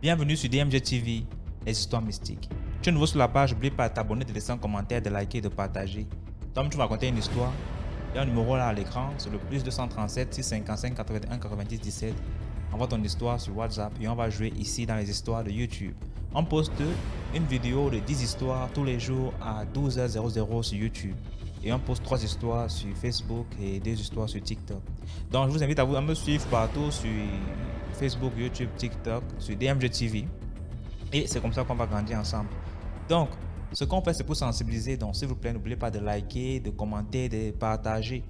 Bienvenue sur DMG TV, les histoires mystiques. Tu es nouveau sur la page, n'oublie pas de t'abonner, de laisser un commentaire, de liker et de partager. Tom, tu vas raconter une histoire. Il y a un numéro là à l'écran, c'est le plus 237 655 81 90 17. Envoie ton histoire sur WhatsApp et on va jouer ici dans les histoires de YouTube. On poste une vidéo de 10 histoires tous les jours à 12h00 sur YouTube. Et on poste 3 histoires sur Facebook et 2 histoires sur TikTok. Donc je vous invite à me suivre partout sur Facebook, YouTube, TikTok, sur DMG TV. Et c'est comme ça qu'on va grandir ensemble. Donc, ce qu'on fait, c'est pour sensibiliser. Donc, s'il vous plaît, n'oubliez pas de liker, de commenter, de partager.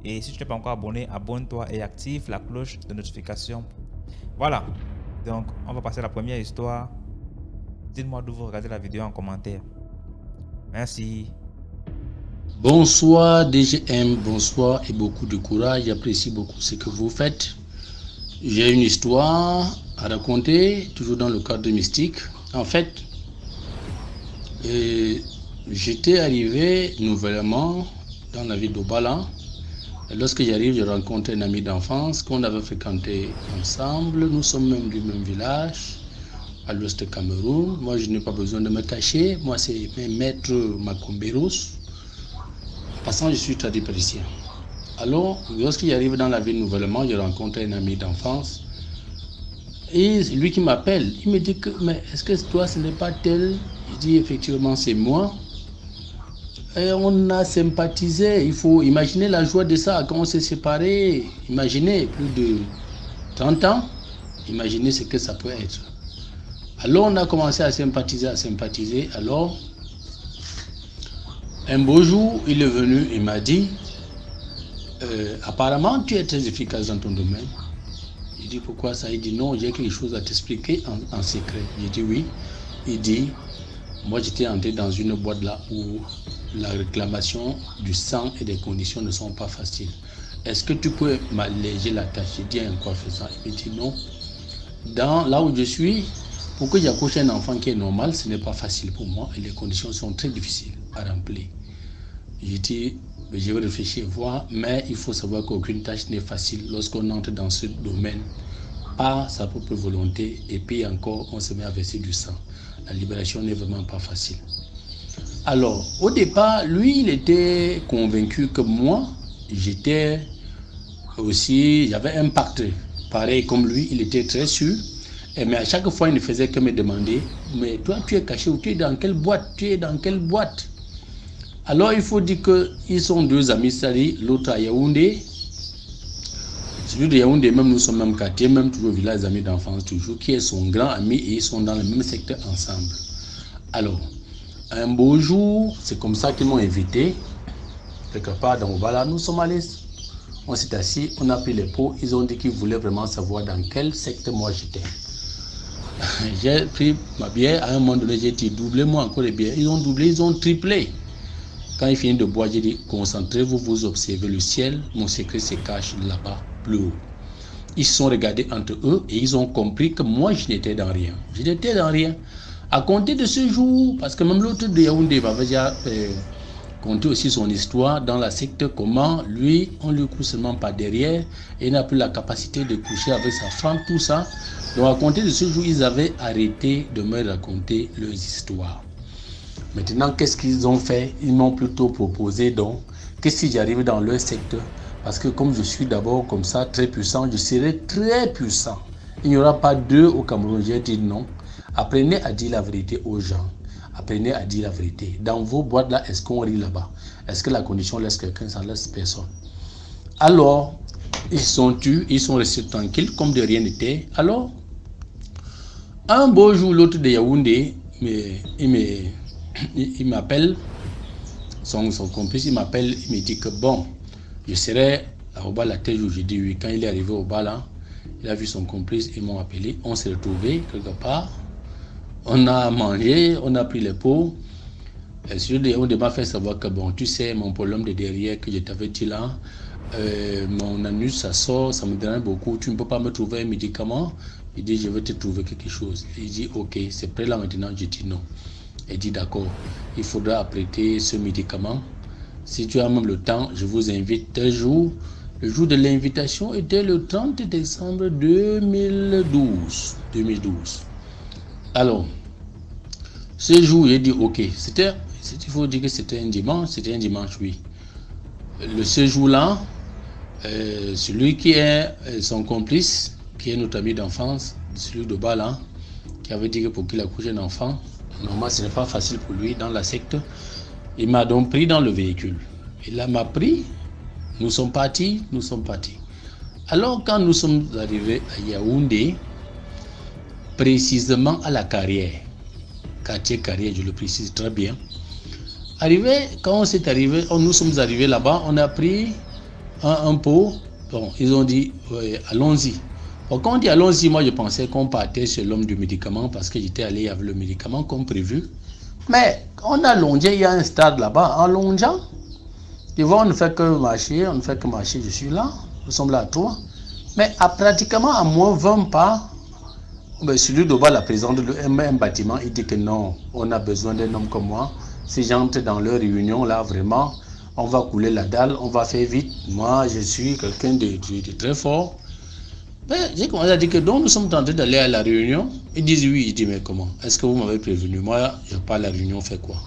Et si tu n'es pas encore abonné, abonne-toi et active la cloche de notification. Voilà. Donc, on va passer à la première histoire. Dites-moi d'où vous regardez la vidéo en commentaire. Merci. Bonsoir DGM, bonsoir et beaucoup de courage. J'apprécie beaucoup ce que vous faites. J'ai une histoire à raconter, toujours dans le cadre mystique. En fait, j'étais arrivé nouvellement dans la ville d'Obala. Lorsque j'arrive, je rencontre un ami d'enfance qu'on avait fréquenté ensemble. Nous sommes même du même village, à l'ouest du Cameroun. Moi, je n'ai pas besoin de me cacher. Moi, c'est Maître Makomberos. En passant, je suis tradipraticien. Alors, lorsque j'arrive dans la ville nouvellement, je rencontre un ami d'enfance. Et c'est lui qui m'appelle. Il me dit que, mais est-ce que toi, ce n'est pas tel? Je dis, effectivement, c'est moi. Et on a sympathisé. Il faut imaginer la joie de ça quand on s'est séparés. Imaginez, plus de 30 ans. Imaginez ce que ça peut être. Alors, on a commencé à sympathiser. Alors, un beau jour, il est venu, il m'a dit, apparemment, tu es très efficace dans ton domaine. Il dit, pourquoi ça? Il dit, non, j'ai quelque chose à t'expliquer en secret. J'ai dit, oui. Il dit, moi, j'étais entré dans une boîte là où la réclamation du sang et des conditions ne sont pas faciles. Est-ce que tu peux m'alléger la tâche? J'ai dit à un coiffeur. Il me dit, non. Là où je suis, pour que j'accouche un enfant qui est normal, ce n'est pas facile pour moi et les conditions sont très difficiles à remplir. J'ai dit, je vais réfléchir, voir, mais il faut savoir qu'aucune tâche n'est facile lorsqu'on entre dans ce domaine par sa propre volonté et puis encore on se met à verser du sang. La libération n'est vraiment pas facile. Alors, au départ, lui, il était convaincu que moi, j'étais aussi, j'avais un pacte. Pareil comme lui, il était très sûr. Mais à chaque fois, il ne faisait que me demander, mais toi, tu es caché où? Tu es dans quelle boîte? Tu es dans quelle boîte? Alors, il faut dire qu'ils sont deux amis, c'est-à-dire l'autre à Yaoundé. Celui de Yaoundé, même nous sommes même quartier, même toujours village amis d'enfance, toujours, qui est son grand ami et ils sont dans le même secteur ensemble. Alors, un beau jour, c'est comme ça qu'ils m'ont invité, quelque part dans Obala, nous sommes allés, on s'est assis, on a pris les pots, ils ont dit qu'ils voulaient vraiment savoir dans quel secteur moi j'étais. J'ai pris ma bière, à un moment donné, j'ai dit, doublez-moi encore les bières. Ils ont doublé, ils ont triplé. Quand ils finissent de boire, j'ai dit, concentrez-vous, vous observez le ciel, mon secret se cache là-bas, plus haut. Ils se sont regardés entre eux et ils ont compris que moi, je n'étais dans rien. Je n'étais dans rien. À compter de ce jour, parce que même l'autre de Yaoundé m'avait déjà conté aussi son histoire dans la secte, comment lui, on lui couche seulement par derrière et il n'a plus la capacité de coucher avec sa femme, tout ça. Donc à compter de ce jour, ils avaient arrêté de me raconter leurs histoires. Maintenant, qu'est-ce qu'ils ont fait? Ils m'ont plutôt proposé donc que si j'arrive dans leur secteur, parce que comme je suis d'abord comme ça, très puissant, je serai très puissant. Il n'y aura pas deux au Cameroun. J'ai dit non. Apprenez à dire la vérité aux gens. Apprenez à dire la vérité. Dans vos boîtes là, est-ce qu'on rit là-bas? Est-ce que la condition laisse quelqu'un, ça laisse personne? Alors, ils sont tus, ils sont restés tranquilles, comme de rien n'était. Alors, un beau jour, l'autre de Yaoundé, il m'appelle, son complice, il m'appelle, il me dit que bon, je serai à Obala tel jour. Je dis oui. Quand il est arrivé au Obala, il a vu son complice, ils m'ont appelé, on s'est retrouvés quelque part, on a mangé, on a pris les pots. On m'a fait savoir que bon, tu sais, mon problème de derrière que je t'avais dit là, mon anus ça sort, ça me dérange beaucoup, tu ne peux pas me trouver un médicament? Il dit, je vais te trouver quelque chose. Il dit, ok, c'est prêt là maintenant? Je dis non. Il dit, d'accord, il faudra apprêter ce médicament. Si tu as même le temps, je vous invite tel jour, Le jour de l'invitation était le 30 décembre 2012. Alors, ce jour, j'ai dit ok. Il faut dire que c'était un dimanche, oui. Ce jour-là, celui qui est son complice, qui est notre ami d'enfance, celui de Bala, qui avait dit que pour qu'il accouche un enfant, normalement ce n'est pas facile pour lui dans la secte. Il m'a donc pris dans le véhicule. Il m'a pris, nous sommes partis. Alors quand nous sommes arrivés à Yaoundé, précisément à la Carrière, quartier Carrière, je le précise très bien. Quand nous sommes arrivés là-bas, on a pris un pot. Bon, ils ont dit allons-y. Bon, quand on dit allons-y, moi je pensais qu'on partait chez l'homme du médicament parce que j'étais allé avec le médicament comme prévu. Mais on a longé, il y a un stade là-bas. En longeant, tu vois, on ne fait que marcher, je suis là, nous sommes là à 3. Mais pratiquement à moins 20 pas, celui de bas, la présidente de un bâtiment, il dit que non, on a besoin d'un homme comme moi. Si j'entre dans leur réunion, là, vraiment, on va couler la dalle, on va faire vite. Moi, je suis quelqu'un de très fort. J'ai commencé à dire que donc nous sommes tentés d'aller à la réunion. Ils disent oui. Ils disent mais comment? Est-ce que vous m'avez prévenu? Moi, je ne vais pas à la réunion, on fait quoi?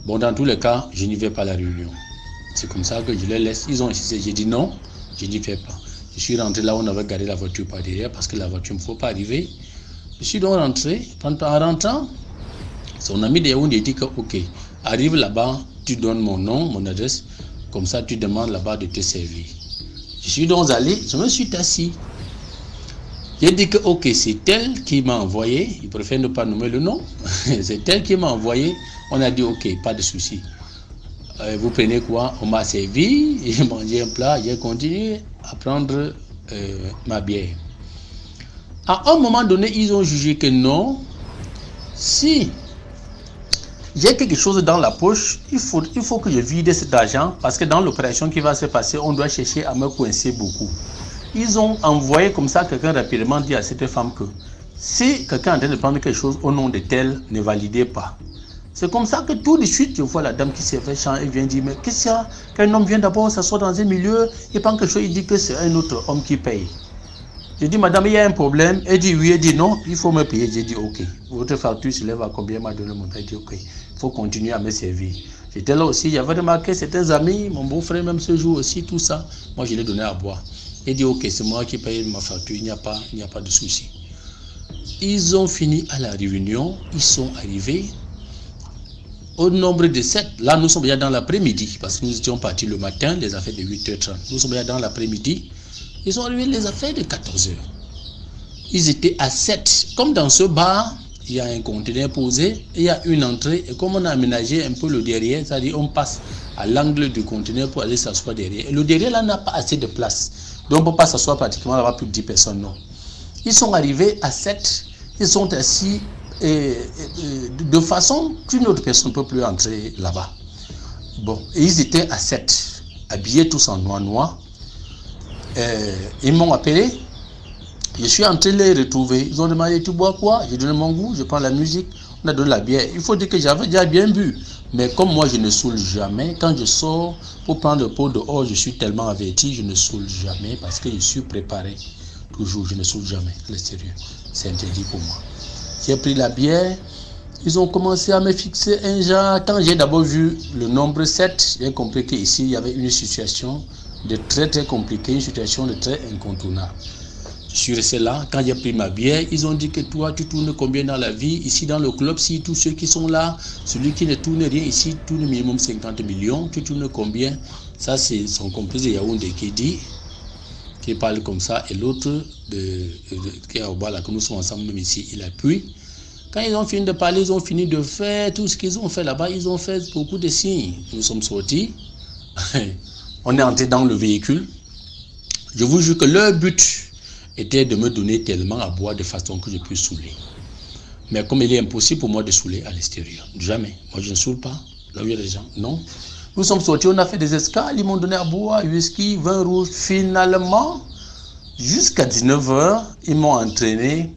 Bon, dans tous les cas, je n'y vais pas à la réunion. C'est comme ça que je les laisse. Ils ont insisté. J'ai dit non, je n'y vais pas. Je suis rentré là où on avait garé la voiture par derrière parce que la voiture ne faut pas arriver. Je suis donc rentré. En rentrant, son ami de Yaoundé dit que ok, arrive là-bas, tu donnes mon nom, mon adresse, comme ça tu demandes là-bas de te servir. Je suis donc allé, je me suis assis. J'ai dit que ok, c'est elle qui m'a envoyé, il préfère ne pas nommer le nom, c'est elle qui m'a envoyé, on a dit ok, pas de souci. Vous prenez quoi? On m'a servi, j'ai mangé un plat, j'ai continué à prendre ma bière. À un moment donné, ils ont jugé que non, si j'ai quelque chose dans la poche, il faut que je vide cet argent parce que dans l'opération qui va se passer, on doit chercher à me coincer beaucoup. Ils ont envoyé comme ça, quelqu'un rapidement dit à cette femme que si quelqu'un est en train de prendre quelque chose au nom de tel, ne validez pas. C'est comme ça que tout de suite, je vois la dame qui s'est fait chanter et vient dire, mais qu'est-ce qu'il y a? Qu'un homme vient d'abord s'asseoir dans un milieu, il prend quelque chose, il dit que c'est un autre homme qui paye. Je dis, madame, il y a un problème. Elle dit oui, elle dit non, il faut me payer. J'ai dit ok. Votre facture s'élève à combien? Elle m'a donné mon temps. Elle dit ok, il faut continuer à me servir. J'étais là aussi, j'avais remarqué certains amis, mon beau-frère même ce jour aussi, tout ça. Moi, je l'ai donné à boire. Elle dit ok, c'est moi qui paye ma facture, il n'y a pas de souci. Ils ont fini à la réunion, ils sont arrivés au nombre de 7. Là, nous sommes déjà dans l'après-midi, parce que nous étions partis le matin, les affaires de 8h30. Nous sommes déjà dans l'après-midi. Ils sont arrivés les affaires de 14h. Ils étaient à 7. Comme dans ce bar, il y a un conteneur posé, et il y a une entrée, et comme on a aménagé un peu le derrière, c'est-à-dire on passe à l'angle du conteneur pour aller s'asseoir derrière. Et le derrière là n'a pas assez de place. Donc on ne peut pas s'asseoir pratiquement là-bas plus de 10 personnes, non. Ils sont arrivés à 7, ils sont assis de façon qu'une autre personne ne peut plus entrer là-bas. Bon, et ils étaient à 7, habillés tous en noir. Ils m'ont appelé, je suis entré les retrouver. Ils ont demandé tu bois quoi? J'ai donné mon goût, je prends la musique, on a donné la bière. Il faut dire que j'avais déjà bien bu, mais comme moi je ne saoule jamais, quand je sors pour prendre le pot dehors, je suis tellement averti, je ne saoule jamais parce que je suis préparé. Toujours, je ne saoule jamais à l'extérieur. C'est interdit pour moi. J'ai pris la bière, ils ont commencé à me fixer un genre. Quand j'ai d'abord vu le nombre 7, j'ai compris qu'ici il y avait une situation de très compliquée, une situation de très incontournable. Je suis resté là, quand j'ai pris ma bière, ils ont dit que toi tu tournes combien dans la vie? Ici dans le club, si tous ceux qui sont là, celui qui ne tourne rien ici tourne minimum 50 millions, tu tournes combien? Ça c'est son complice de Yaoundé qui parle comme ça, et l'autre qui est au bas là, que nous sommes ensemble même ici, il appuie. Quand ils ont fini de parler, ils ont fini de faire tout ce qu'ils ont fait là-bas, ils ont fait beaucoup de signes. Nous sommes sortis, on est entré dans le véhicule. Je vous jure que leur but était de me donner tellement à boire de façon que je puisse saouler. Mais comme il est impossible pour moi de saouler à l'extérieur, jamais. Moi je ne saoule pas, là où il y a des gens, non. Nous sommes sortis, on a fait des escales, ils m'ont donné à boire, whisky, vin rouge. Finalement, jusqu'à 19h, ils m'ont entraîné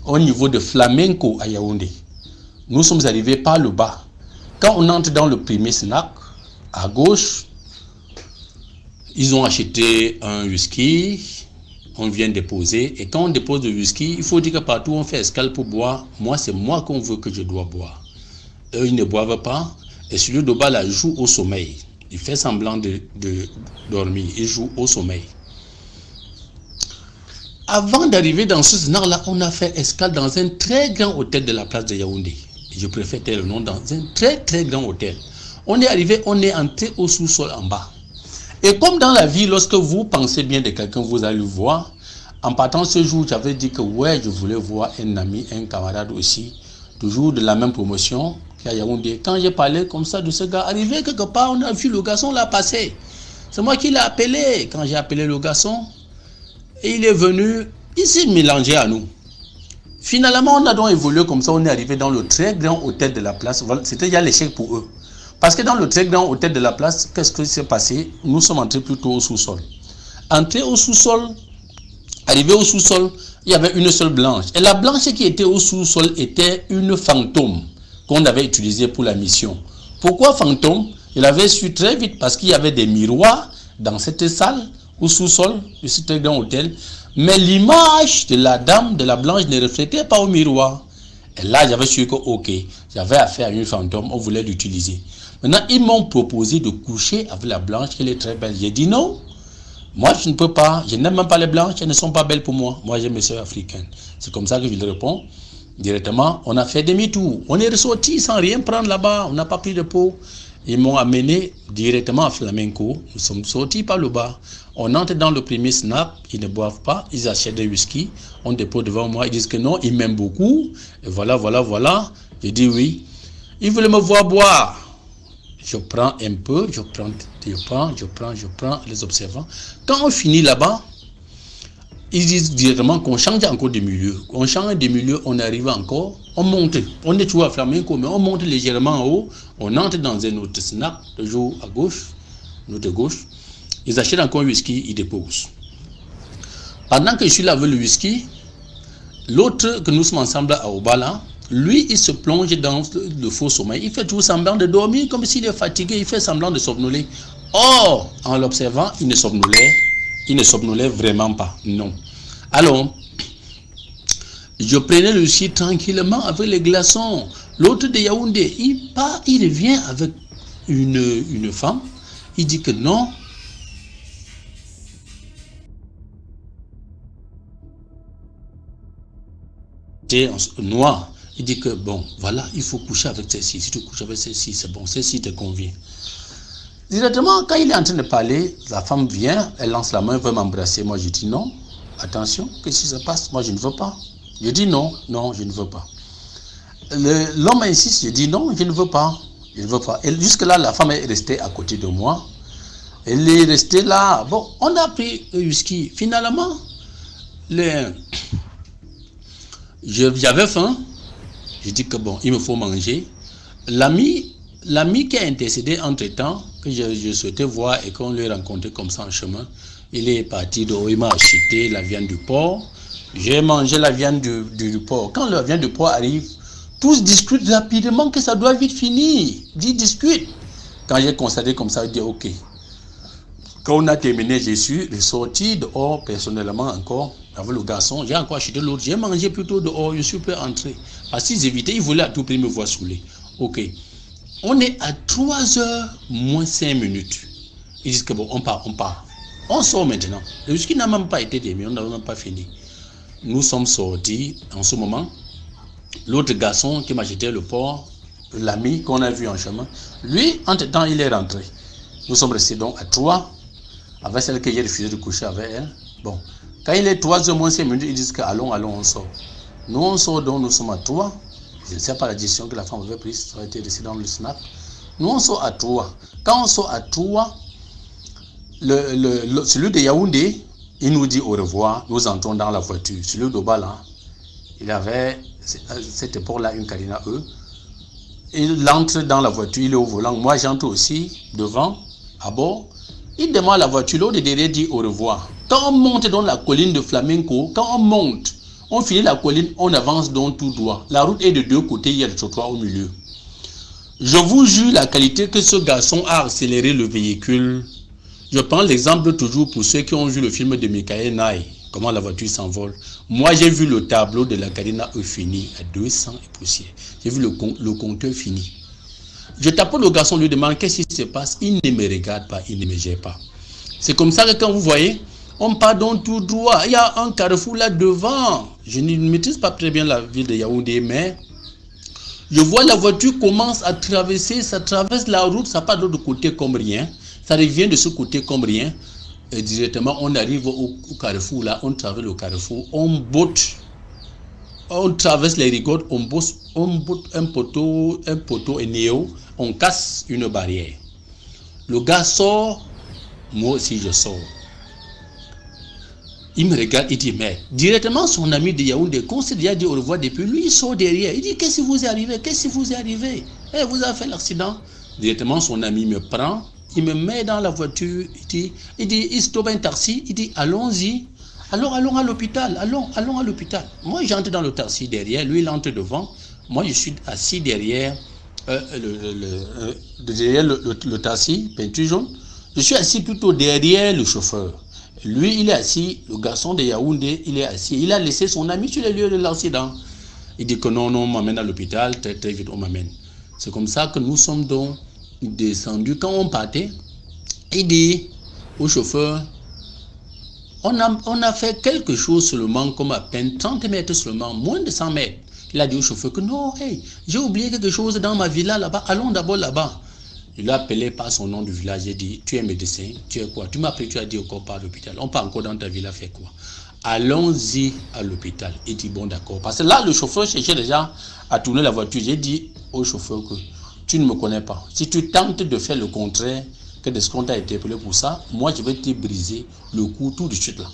au niveau de Flamenco à Yaoundé. Nous sommes arrivés par le bas. Quand on entre dans le premier snack, à gauche, Ils ont acheté un whisky, on vient déposer. Et quand on dépose le whisky, il faut dire que partout on fait escale pour boire. Moi, c'est moi qu'on veut que je dois boire. Eux, ils ne boivent pas. Et celui de bas là joue au sommeil. Il fait semblant de dormir. Il joue au sommeil. Avant d'arriver dans ce snack-là, on a fait escale dans un très grand hôtel de la place de Yaoundé. Je préfère taire le nom, dans un très très grand hôtel. On est arrivé, on est entré au sous-sol en bas. Et comme dans la vie, lorsque vous pensez bien de quelqu'un, vous allez le voir. En partant ce jour, j'avais dit que ouais, je voulais voir un ami, un camarade aussi, toujours de la même promotion qu'à Yaoundé. Quand j'ai parlé comme ça de ce gars, arrivé quelque part, on a vu le garçon là passer. C'est moi qui l'ai appelé. Quand j'ai appelé le garçon, et il est venu, il s'est mélangé à nous. Finalement, on a donc évolué comme ça, on est arrivé dans le très grand hôtel de la place. C'était déjà l'échec pour eux. Parce que dans le très grand hôtel de la place, qu'est-ce qui s'est passé? Nous sommes entrés plutôt au sous-sol. Entrés au sous-sol, arrivé au sous-sol, il y avait une seule blanche. Et la blanche qui était au sous-sol était une fantôme qu'on avait utilisée pour la mission. Pourquoi fantôme? Je l'avais su très vite parce qu'il y avait des miroirs dans cette salle, au sous-sol de ce très grand hôtel. Mais l'image de la dame, de la blanche, ne reflétait pas au miroir. Et là, j'avais su que, ok, j'avais affaire à une fantôme, on voulait l'utiliser. Maintenant, ils m'ont proposé de coucher avec la blanche, qui est très belle. J'ai dit non. Moi, je ne peux pas. Je n'aime même pas les blanches, elles ne sont pas belles pour moi. Moi, j'aime mes soeurs africaines. C'est comme ça que je lui réponds. Directement, on a fait demi-tour. On est ressorti sans rien prendre là-bas. On n'a pas pris de pot. Ils m'ont amené directement à Flamenco. Nous sommes sortis par le bas. On entre dans le premier snap. Ils ne boivent pas. Ils achètent des whisky. On dépose devant moi. Ils disent que non, ils m'aiment beaucoup. Et voilà. J'ai dit oui. Ils voulaient me voir boire. Je prends un peu, je prends les observants. Quand on finit là-bas, ils disent directement qu'on change encore de milieu. On change de milieu, on arrive encore, on monte. On est toujours à Flamenco, mais on monte légèrement en haut. On entre dans un autre snack, toujours à gauche, notre gauche. Ils achètent encore un whisky, ils déposent. Pendant que je suis là avec le whisky, l'autre que nous sommes ensemble à Obala, lui, il se plonge dans le faux sommeil. Il fait tout semblant de dormir comme s'il est fatigué. Il fait semblant de somnoler. Or, en l'observant, il ne somnolait vraiment pas. Non. Alors, je prenais le whisky tranquillement avec les glaçons. L'autre de Yaoundé, il part, il revient avec une femme. Il dit que non. C'était noir. Il dit que bon, voilà, il faut coucher avec celle-ci. Si tu couches avec celle-ci, c'est bon, celle-ci te convient. Directement, quand il est en train de parler, la femme vient, elle lance la main, elle veut m'embrasser. Moi, je dis non, attention, qu'est-ce qui se passe? Moi, je ne veux pas. Je dis non, je ne veux pas. L'homme insiste, je dis non, je ne veux pas. Je ne veux pas. Et jusque-là, la femme est restée à côté de moi. Elle est restée là. Bon, on a pris le whisky. Finalement, j'avais faim. Je dis que bon, il me faut manger. L'ami qui a intercédé entre-temps, que je souhaitais voir et qu'on lui rencontré comme ça en chemin, il est parti de haut, il m'a acheté la viande du porc. J'ai mangé la viande du porc. Quand la viande du porc arrive, tous discutent rapidement que ça doit vite finir. Ils discutent. Quand j'ai constaté comme ça, je dis ok. Quand on a terminé, je suis ressorti dehors personnellement encore avec le garçon. J'ai encore acheté l'autre. J'ai mangé plutôt dehors. Je suis pas entré. Parce qu'ils évitaient, ils voulaient à tout prix me voir saoulé. Ok. On est à 3h moins 5 minutes. Ils disent que bon, on part. On sort maintenant. Le whisky n'a même pas été terminé. On n'a même pas fini. Nous sommes sortis en ce moment. L'autre garçon qui m'a acheté le porc, l'ami qu'on a vu en chemin, lui, entre-temps, il est rentré. Nous sommes restés donc à 3. Avec celle que j'ai refusé de coucher avec elle. Bon, quand il est 3h moins 5 minutes, ils disent que allons, on sort. Nous, on sort donc, nous sommes à 3. Je ne sais pas la décision que la femme avait prise, ça a été laissé dans le snap. Nous, on sort à 3. Quand on sort à 3, celui de Yaoundé, il nous dit au revoir. Nous entrons dans la voiture. Celui d'Obala, il avait, cette époque-là, une Carina E. Il entre dans la voiture, il est au volant. Moi, j'entre aussi devant, à bord. Il demande la voiture, l'autre derrière dit au revoir. Quand on monte dans la colline de Flamenco, quand on monte, on finit la colline, on avance donc tout droit. La route est de deux côtés, il y a le trottoir au milieu. Je vous jure la qualité que ce garçon a accéléré le véhicule. Je prends l'exemple toujours pour ceux qui ont vu le film de Michael Nye, comment la voiture s'envole. Moi, j'ai vu le tableau de la Carina E fini à 200 et poussière. J'ai vu le compteur fini. Je tape le garçon, lui demande qu'est-ce qui se passe. Il ne me regarde pas, il ne me gère pas. C'est comme ça que quand vous voyez, on part donc tout droit. Il y a un carrefour là devant. Je ne maîtrise pas très bien la ville de Yaoundé, mais je vois la voiture commence à traverser, ça traverse la route, ça part de l'autre côté comme rien. Ça revient de ce côté comme rien. Et directement, on arrive au carrefour là, on traverse le carrefour, on botte. On traverse les rigottes, on botte un poteau et néo, on casse une barrière. Le gars sort, moi aussi je sors. Il me regarde, il dit, mais directement son ami de Yaoundé, qu'on s'est déjà dit au revoir depuis, lui il sort derrière. Il dit, qu'est-ce qui vous est arrivé? Qu'est-ce qui vous est arrivé? Eh, vous avez fait l'accident. Directement son ami me prend, il me met dans la voiture, il stoppe un taxi, il dit, allons-y. Alors allons à l'hôpital, allons à l'hôpital. Moi j'entre dans le taxi derrière, lui il entre devant. Moi je suis assis derrière le taxi, peinture jaune. Je suis assis plutôt derrière le chauffeur. Lui il est assis, le garçon de Yaoundé, il est assis. Il a laissé son ami sur le lieu de l'accident. Il dit que non, on m'amène à l'hôpital, très très vite on m'amène. C'est comme ça que nous sommes donc descendus. Quand on partait, il dit au chauffeur, on a fait quelque chose seulement, comme à peine 30 mètres seulement, moins de 100 mètres. Il a dit au chauffeur que non, hey, j'ai oublié quelque chose dans ma villa là-bas, allons d'abord là-bas. Il l'a appelé par son nom du village, il dit, tu es médecin, tu es quoi? Tu m'as appelé, tu as dit encore par l'hôpital. On part encore dans ta villa, fait quoi? Allons-y à l'hôpital. Il dit, bon d'accord. Parce que là, le chauffeur cherchait déjà à tourner la voiture. J'ai dit au chauffeur que tu ne me connais pas. Si tu tentes de faire le contraire, que de ce qu'on t'a interpellé pour ça, moi je vais te briser le cou tout de suite là.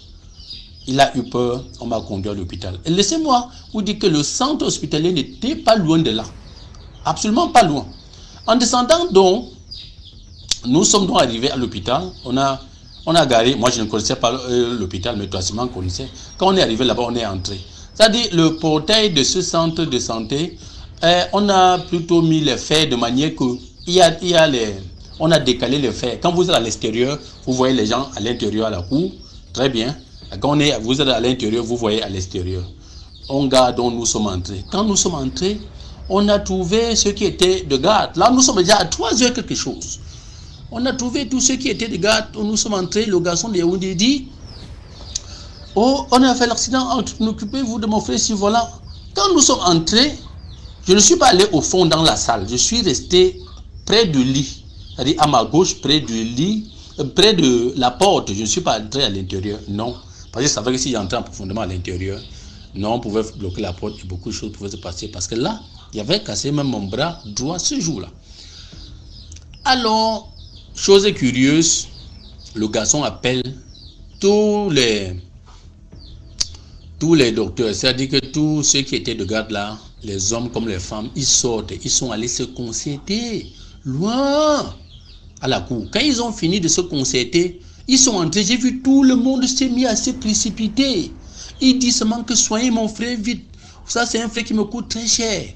Il a eu peur, on m'a conduit à l'hôpital. Et laissez-moi vous dire que le centre hospitalier n'était pas loin de là. Absolument pas loin. En descendant donc, nous sommes donc arrivés à l'hôpital. On a garé, moi je ne connaissais pas l'hôpital, mais toi Simon connaissait. Quand on est arrivé là-bas, on est entré. C'est-à-dire le portail de ce centre de santé, on a plutôt mis les fers de manière que on a décalé les fers. Quand vous êtes à l'extérieur, vous voyez les gens à l'intérieur à la cour. Très bien. Quand vous êtes à l'intérieur, vous voyez à l'extérieur. On garde, donc nous sommes entrés. Quand nous sommes entrés, on a trouvé ceux qui étaient de garde. Là, nous sommes déjà à 3 heures quelque chose. On a trouvé tous ceux qui étaient de garde. Nous sommes entrés. Le garçon de Yaoundé dit, oh, on a fait l'accident. Occupez-vous de mon frère si voilà. Quand nous sommes entrés, je ne suis pas allé au fond dans la salle. Je suis resté près du lit. C'est-à-dire à ma gauche, près du lit, près de la porte. Je ne suis pas entré à l'intérieur. Non. Parce que je savais que si j'entrais profondément à l'intérieur, non, on pouvait bloquer la porte et beaucoup de choses pouvaient se passer. Parce que là, il y avait cassé même mon bras droit ce jour-là. Alors, chose curieuse, le garçon appelle tous les docteurs. C'est-à-dire que tous ceux qui étaient de garde là, les hommes comme les femmes, ils sortent. Ils sont allés se concerter loin à la cour. Quand ils ont fini de se concerter, ils sont entrés. J'ai vu tout le monde s'est mis à se précipiter. Il dit seulement que soignez mon frère vite. Ça, c'est un frère qui me coûte très cher.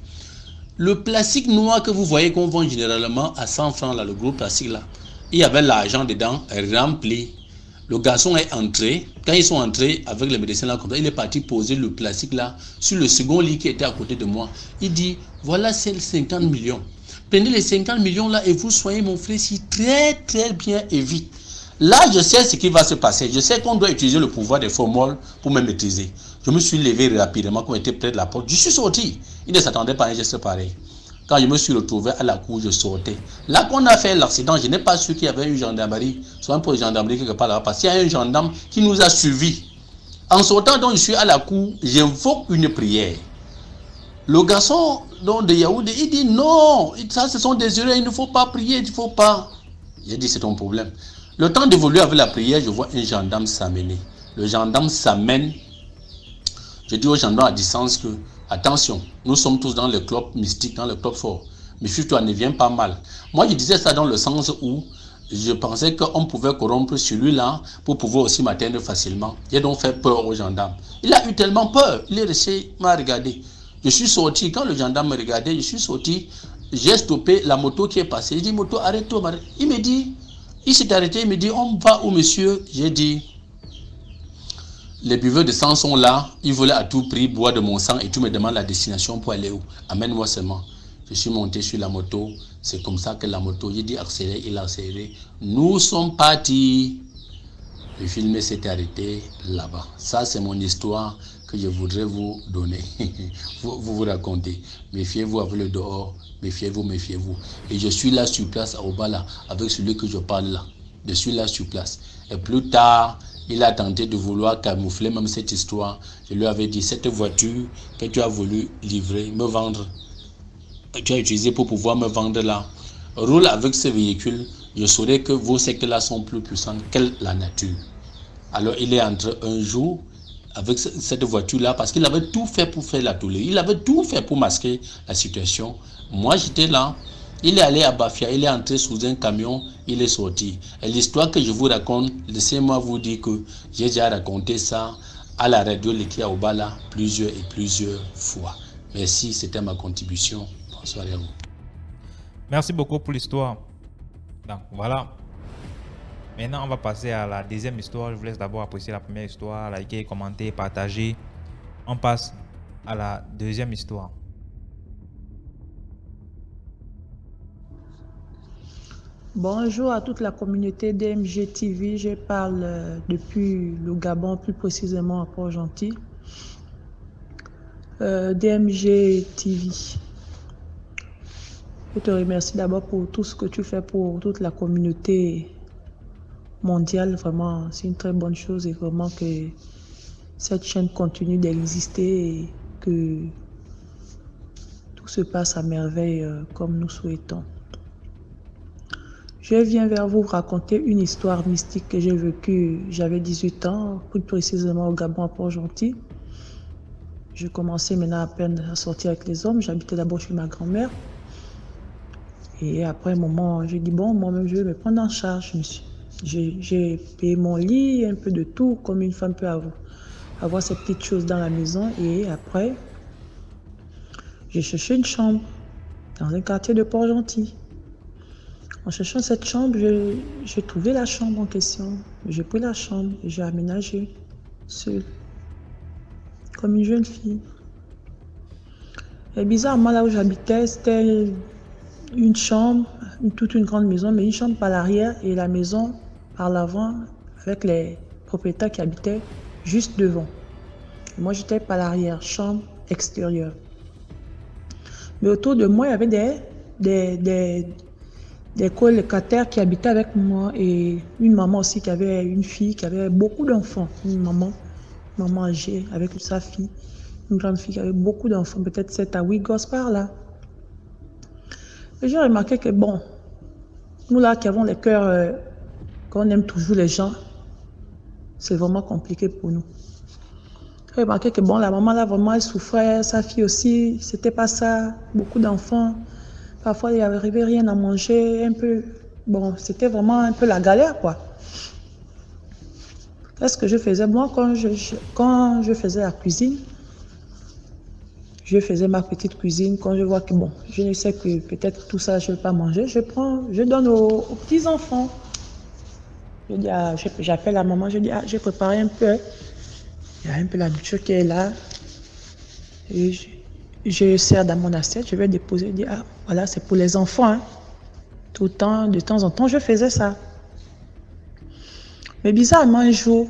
Le plastique noir que vous voyez qu'on vend généralement à 100 francs, là, le gros plastique là, il y avait l'argent dedans rempli. Le garçon est entré. Quand ils sont entrés avec les médecins là, il est parti poser le plastique là sur le second lit qui était à côté de moi. Il dit, voilà, c'est les 50 millions. Prenez les 50 millions là et vous soignez mon frère si très très bien et vite. Là, je sais ce qui va se passer. Je sais qu'on doit utiliser le pouvoir des formules pour me maîtriser. Je me suis levé rapidement, quand on était près de la porte. Je suis sorti. Il ne s'attendait pas à un geste pareil. Quand je me suis retrouvé à la cour, je sortais. Là qu'on a fait l'accident, je n'ai pas su qu'il y avait une gendarmerie, soit un poste de gendarmerie quelque part là-bas, parce qu'il y a un gendarme qui nous a suivis. En sortant, donc, je suis à la cour, j'invoque une prière. Le garçon donc, de Yaoundé, il dit non, ça ce sont des erreurs, il ne faut pas prier, il ne faut pas. J'ai dit c'est ton problème. Le temps d'évoluer avec la prière, je vois un gendarme s'amener. Le gendarme s'amène. Je dis au gendarme à distance que, attention, nous sommes tous dans le club mystique, dans le club fort. Mais toi ne viens pas mal. Moi, je disais ça dans le sens où je pensais qu'on pouvait corrompre celui-là pour pouvoir aussi m'atteindre facilement. J'ai donc fait peur au gendarme. Il a eu tellement peur. Il est resté, m'a regardé. Je suis sorti. Quand le gendarme me regardait, je suis sorti. J'ai stoppé la moto qui est passée. Il dit, moto, arrête-toi. Il me dit, Il s'est arrêté, il me dit, on va où, monsieur? J'ai dit, les buveurs de sang sont là, ils voulaient à tout prix boire de mon sang et tu me demandes la destination pour aller où? Amène-moi seulement. Je suis monté sur la moto, c'est comme ça que la moto, j'ai dit accélérer, il a accéléré. Nous sommes partis. Le film s'est arrêté là-bas. Ça, c'est mon histoire que je voudrais vous donner, vous raconter. Méfiez-vous avec le dehors, méfiez-vous, méfiez-vous. Et je suis là sur place à Obala avec celui que je parle là. Je suis là sur place. Et plus tard, il a tenté de vouloir camoufler même cette histoire. Je lui avais dit, cette voiture que tu as voulu livrer, me vendre, que tu as utilisé pour pouvoir me vendre là, roule avec ce véhicule, je saurais que vos sectes-là sont plus puissants que la nature. Alors il est entré un jour avec cette voiture-là parce qu'il avait tout fait pour faire la tollée. Il avait tout fait pour masquer la situation. Moi, j'étais là. Il est allé à Bafia, il est entré sous un camion, il est sorti. Et l'histoire que je vous raconte, laissez-moi vous dire que j'ai déjà raconté ça à la radio Leki à Obala plusieurs et plusieurs fois. Merci, c'était ma contribution. Bonsoir à vous. Merci beaucoup pour l'histoire. Donc voilà. Maintenant, on va passer à la deuxième histoire. Je vous laisse d'abord apprécier la première histoire, liker, commenter, partager. On passe à la deuxième histoire. Bonjour à toute la communauté DMG TV. Je parle depuis le Gabon, plus précisément à Port-Gentil. DMG TV. Je te remercie d'abord pour tout ce que tu fais pour toute la communauté mondiale. Vraiment, c'est une très bonne chose et vraiment que cette chaîne continue d'exister et que tout se passe à merveille comme nous souhaitons. Je viens vers vous raconter une histoire mystique que j'ai vécue. J'avais 18 ans, plus précisément au Gabon à Port-Gentil. Je commençais maintenant à peine à sortir avec les hommes. J'habitais d'abord chez ma grand-mère. Et après un moment, j'ai dit, bon, moi-même, je vais me prendre en charge. J'ai payé mon lit, un peu de tout, comme une femme peut avoir ces petites choses dans la maison. Et après, j'ai cherché une chambre dans un quartier de Port-Gentil. En cherchant cette chambre, j'ai trouvé la chambre en question. J'ai pris la chambre et j'ai aménagé seule, comme une jeune fille. Et bizarrement, là où j'habitais, c'était une chambre, toute une grande maison, mais une chambre par l'arrière et la maison par l'avant, avec les propriétaires qui habitaient juste devant. Et moi, j'étais par l'arrière, chambre extérieure. Mais autour de moi, il y avait des colocataires qui habitaient avec moi et une maman aussi qui avait une fille qui avait beaucoup d'enfants. Une maman âgée avec sa fille, une grande fille qui avait beaucoup d'enfants, peut-être 7 à 8 gosses par là. Et j'ai remarqué que bon, nous là qui avons les cœurs, qu'on aime toujours les gens, c'est vraiment compliqué pour nous. J'ai remarqué que bon, la maman là vraiment elle souffrait, sa fille aussi, c'était pas ça, beaucoup d'enfants. Parfois, il n'y avait rien à manger, un peu... Bon, c'était vraiment un peu la galère, quoi. Qu'est-ce que je faisais? Moi, quand je faisais la cuisine, je faisais ma petite cuisine. Quand je vois que, bon, je ne sais que peut-être tout ça, je ne vais pas manger, je donne aux petits-enfants. Je dis, j'appelle la maman, je dis, j'ai préparé un peu. Il y a un peu la nourriture qui est là. Et je sers dans mon assiette, je vais déposer, je dis, voilà, c'est pour les enfants. Hein. De temps en temps, je faisais ça. Mais bizarrement, un jour,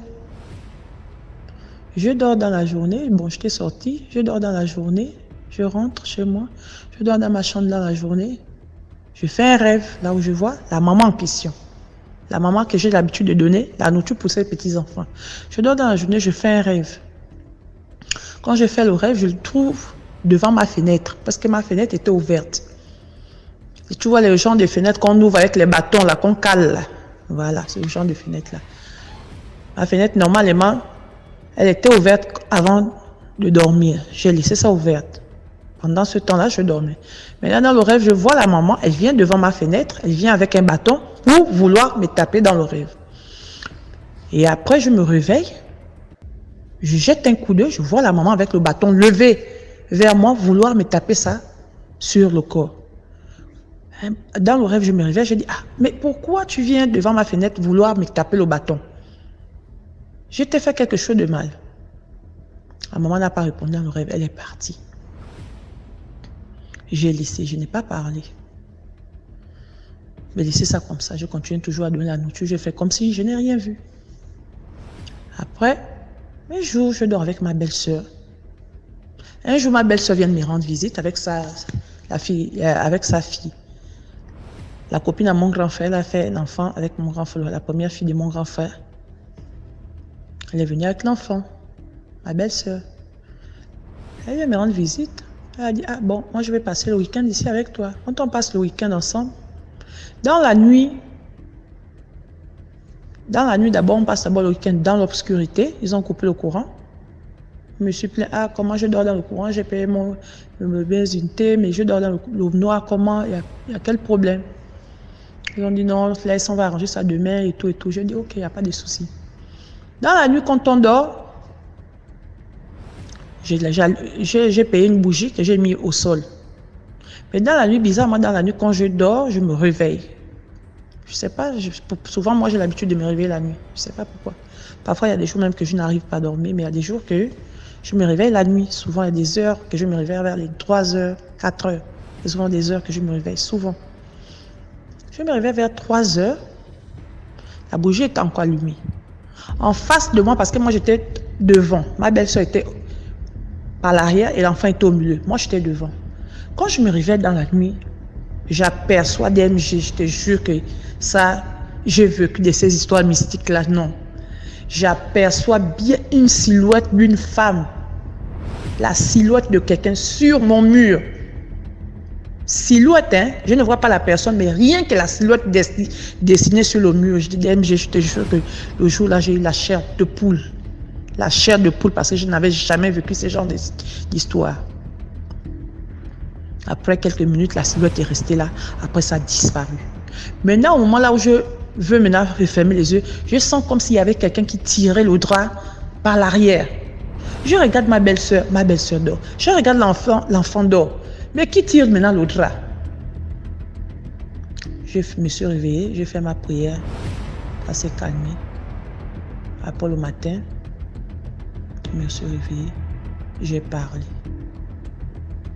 je dors dans la journée. Bon, j'étais sortie, je dors dans la journée. Je rentre chez moi, je dors dans ma chambre dans la journée. Je fais un rêve, là où je vois la maman en question. La maman que j'ai l'habitude de donner la nourriture pour ses petits-enfants. Je dors dans la journée, je fais un rêve. Quand je fais le rêve, je le trouve devant ma fenêtre, parce que ma fenêtre était ouverte. Et tu vois le genre de fenêtre qu'on ouvre avec les bâtons, là, qu'on cale, là. Voilà, c'est le genre de fenêtre, là. Ma fenêtre, normalement, elle était ouverte avant de dormir. J'ai laissé ça ouverte. Pendant ce temps-là, je dormais. Maintenant, dans le rêve, je vois la maman, elle vient devant ma fenêtre, elle vient avec un bâton pour vouloir me taper dans le rêve. Et après, je me réveille, je jette un coup d'œil, je vois la maman avec le bâton levé vers moi, vouloir me taper ça sur le corps. Dans le rêve, je me réveille, je dis, ah, mais pourquoi tu viens devant ma fenêtre vouloir me taper le bâton? Je t'ai fait quelque chose de mal. La maman n'a pas répondu dans le rêve, elle est partie. J'ai laissé, je n'ai pas parlé. Mais laissé ça comme ça, je continue toujours à donner la nourriture, je fais comme si je n'ai rien vu. Après, un jour, je dors avec ma belle-sœur. Un jour, ma belle-sœur vient de me rendre visite avec sa fille. La copine à mon grand frère, elle a fait un enfant avec mon grand frère, la première fille de mon grand frère. Elle est venue avec l'enfant, ma belle-sœur. Elle vient me rendre visite. Elle a dit, ah bon, moi je vais passer le week-end ici avec toi. Quand on passe le week-end ensemble, dans la nuit, d'abord, on passe d'abord le week-end dans l'obscurité. Ils ont coupé le courant. Je me suis plaint, ah, comment je dors dans le courant? J'ai payé mon unité, mais je dors dans le noir, comment? Il y a quel problème? Ils ont dit, non, laisse, on va arranger ça demain et tout et tout. J'ai dit, ok, il n'y a pas de souci. Dans la nuit, quand on dort, j'ai payé une bougie que j'ai mise au sol. Mais dans la nuit, bizarrement, dans la nuit, quand je dors, je me réveille. Je ne sais pas, souvent, moi, j'ai l'habitude de me réveiller la nuit. Je ne sais pas pourquoi. Parfois, il y a des jours même que je n'arrive pas à dormir, mais il y a des jours que je me réveille la nuit. Souvent, il y a des heures que je me réveille vers les 3 heures, 4 heures. Il y a souvent des heures que je me réveille, souvent. Je me réveille vers 3 heures. La bougie était encore allumée. En face de moi, parce que moi, j'étais devant. Ma belle-sœur était par l'arrière et l'enfant était au milieu. Moi, j'étais devant. Quand je me réveille dans la nuit, j'aperçois DMG, je te jure que ça, j'ai vécu de ces histoires mystiques-là, non. J'aperçois bien une silhouette d'une femme, la silhouette de quelqu'un sur mon mur. Silhouette, hein, je ne vois pas la personne, mais rien que la silhouette dessinée sur le mur. Je dis, DMG, je te jure que le jour-là, j'ai eu la chair de poule. La chair de poule, parce que je n'avais jamais vécu ce genre d'histoire. Après quelques minutes, la silhouette est restée là. Après, ça a disparu. Maintenant, au moment là où je veux maintenant refermer les yeux, je sens comme s'il y avait quelqu'un qui tirait le drap par l'arrière. Je regarde ma belle-sœur dort. Je regarde l'enfant dort. Mais qui tire maintenant le drap? Je me suis réveillée, j'ai fait ma prière. Ça s'est calmé. Après le matin, je me suis réveillée, j'ai parlé.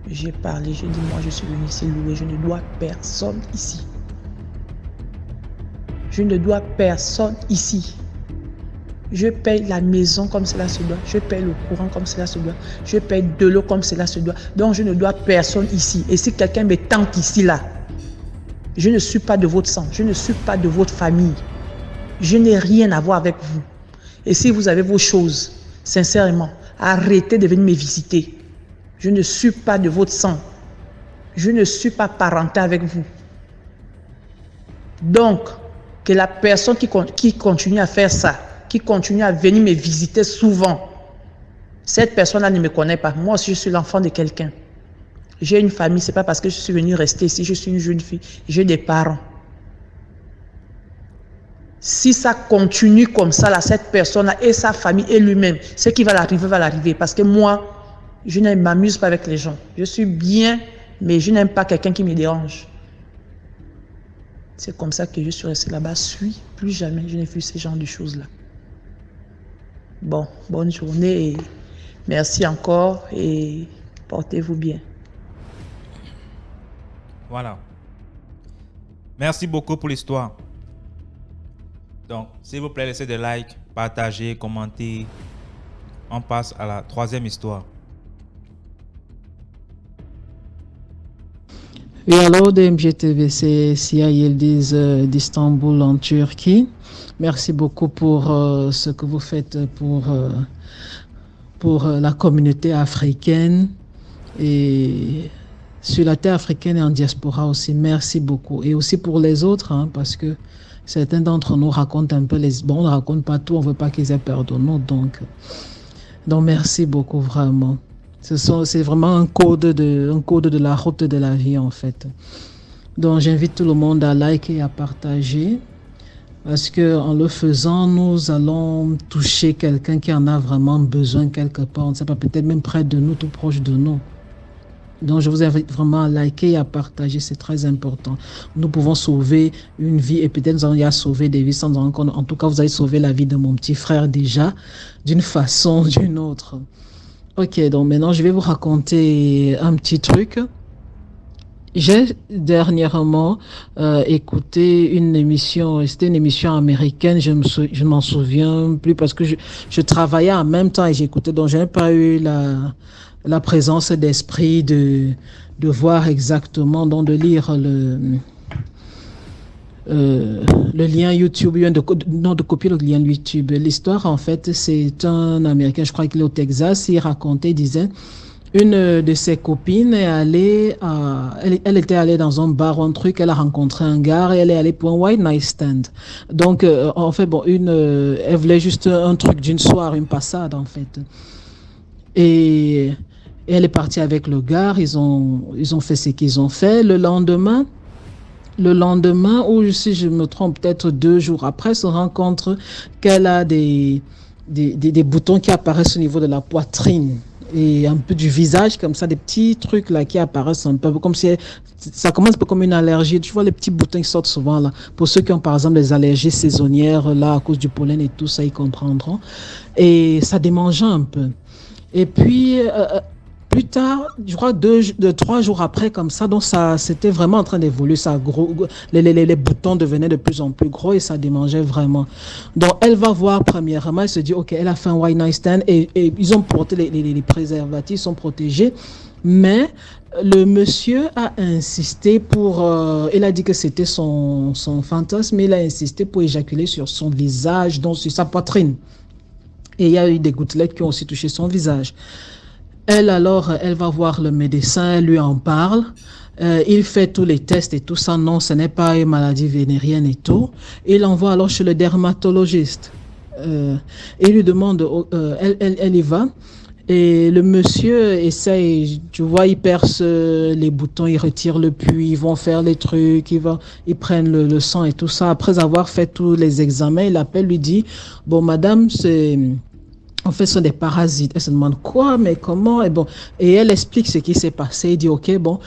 J'ai parlé, j'ai dit, moi je suis venue ici louer, je ne dois personne ici. Je ne dois personne ici. Je paye la maison comme cela se doit, je paye le courant comme cela se doit, je paye de l'eau comme cela se doit. Donc je ne dois personne ici. Et si quelqu'un me tente ici, là, je ne suis pas de votre sang, je ne suis pas de votre famille. Je n'ai rien à voir avec vous. Et si vous avez vos choses, sincèrement, arrêtez de venir me visiter. Je ne suis pas de votre sang. Je ne suis pas parenté avec vous. Donc, que la personne qui continue à faire ça, qui continue à venir me visiter souvent, cette personne-là ne me connaît pas. Moi aussi, je suis l'enfant de quelqu'un. J'ai une famille, ce n'est pas parce que je suis venue rester ici, je suis une jeune fille, j'ai des parents. Si ça continue comme ça, là, cette personne-là et sa famille et lui-même, ce qui va l'arriver. Parce que moi, je ne m'amuse pas avec les gens. Je suis bien, mais je n'aime pas quelqu'un qui me dérange. C'est comme ça que je suis restée là-bas. Plus jamais je n'ai vu ce genre de choses-là. Bon, bonne journée et merci encore et portez-vous bien. Voilà. Merci beaucoup pour l'histoire. Donc, s'il vous plaît, laissez des likes, partagez, commentez. On passe à la troisième histoire. Oui, alors DMG TV, c'est Sia Yildiz d'Istanbul en Turquie. Merci beaucoup pour ce que vous faites pour la communauté africaine et sur la terre africaine et en diaspora aussi. Merci beaucoup. Et aussi pour les autres, hein, parce que certains d'entre nous racontent un peu Bon, on ne raconte pas tout, on ne veut pas qu'ils aient peur de nous. Donc merci beaucoup, vraiment. C'est vraiment un code de la route de la vie, en fait. Donc, j'invite tout le monde à liker et à partager. Parce qu'en le faisant, nous allons toucher quelqu'un qui en a vraiment besoin quelque part. On ne sait pas, peut-être même près de nous, tout proche de nous. Donc, je vous invite vraiment à liker et à partager, c'est très important. Nous pouvons sauver une vie et peut-être nous allons y sauver des vies sans nous rendre compte. En tout cas, vous avez sauvé la vie de mon petit frère déjà, d'une façon ou d'une autre. Ok, donc maintenant, je vais vous raconter un petit truc. J'ai dernièrement écouté une émission, c'était une émission américaine, je m'en souviens plus parce que je travaillais en même temps et j'écoutais, donc je n'ai pas eu la présence d'esprit de voir exactement, donc de lire le lien YouTube, non, de copier le lien YouTube. L'histoire, en fait, c'est un Américain, je crois qu'il est au Texas, il racontait, il disait, une de ses copines est allée elle était allée dans un bar ou un truc, elle a rencontré un gars et elle est allée pour un white night stand. Donc, en fait, bon, elle voulait juste un truc d'une soirée, une passade, en fait. Et elle est partie avec le gars, ils ont fait ce qu'ils ont fait. Le lendemain, ou si je me trompe, peut-être 2 jours après, se rend compte qu'elle a des boutons qui apparaissent au niveau de la poitrine et un peu du visage, comme ça, des petits trucs là qui apparaissent un peu, comme si ça commence un peu comme une allergie. Tu vois les petits boutons qui sortent souvent là. Pour ceux qui ont par exemple des allergies saisonnières là à cause du pollen et tout ça, ils comprendront. Et ça démangeait un peu. Et puis, plus tard, je crois 3 jours après, comme ça, donc ça, c'était vraiment en train d'évoluer. Les boutons devenaient de plus en plus gros et ça démangeait vraiment. Donc, elle va voir premièrement, elle se dit, OK, elle a fait un white night stand et ils ont porté les préservatifs, sont protégés. Mais le monsieur a insisté il a dit que c'était son fantasme, mais il a insisté pour éjaculer sur son visage, donc sur sa poitrine. Et il y a eu des gouttelettes qui ont aussi touché son visage. Elle va voir le médecin, elle lui en parle. Il fait tous les tests et tout ça. Non, ce n'est pas une maladie vénérienne et tout. Il l'envoie alors chez le dermatologiste. Il lui demande, elle y va. Et le monsieur essaye, tu vois, il perce les boutons, il retire le puits, ils vont faire les trucs, ils prennent le sang et tout ça. Après avoir fait tous les examens, il appelle, lui dit, bon, madame, en fait, ce sont des parasites. Elle se demande quoi, mais comment? Et elle explique ce qui s'est passé. Il dit, OK, bon,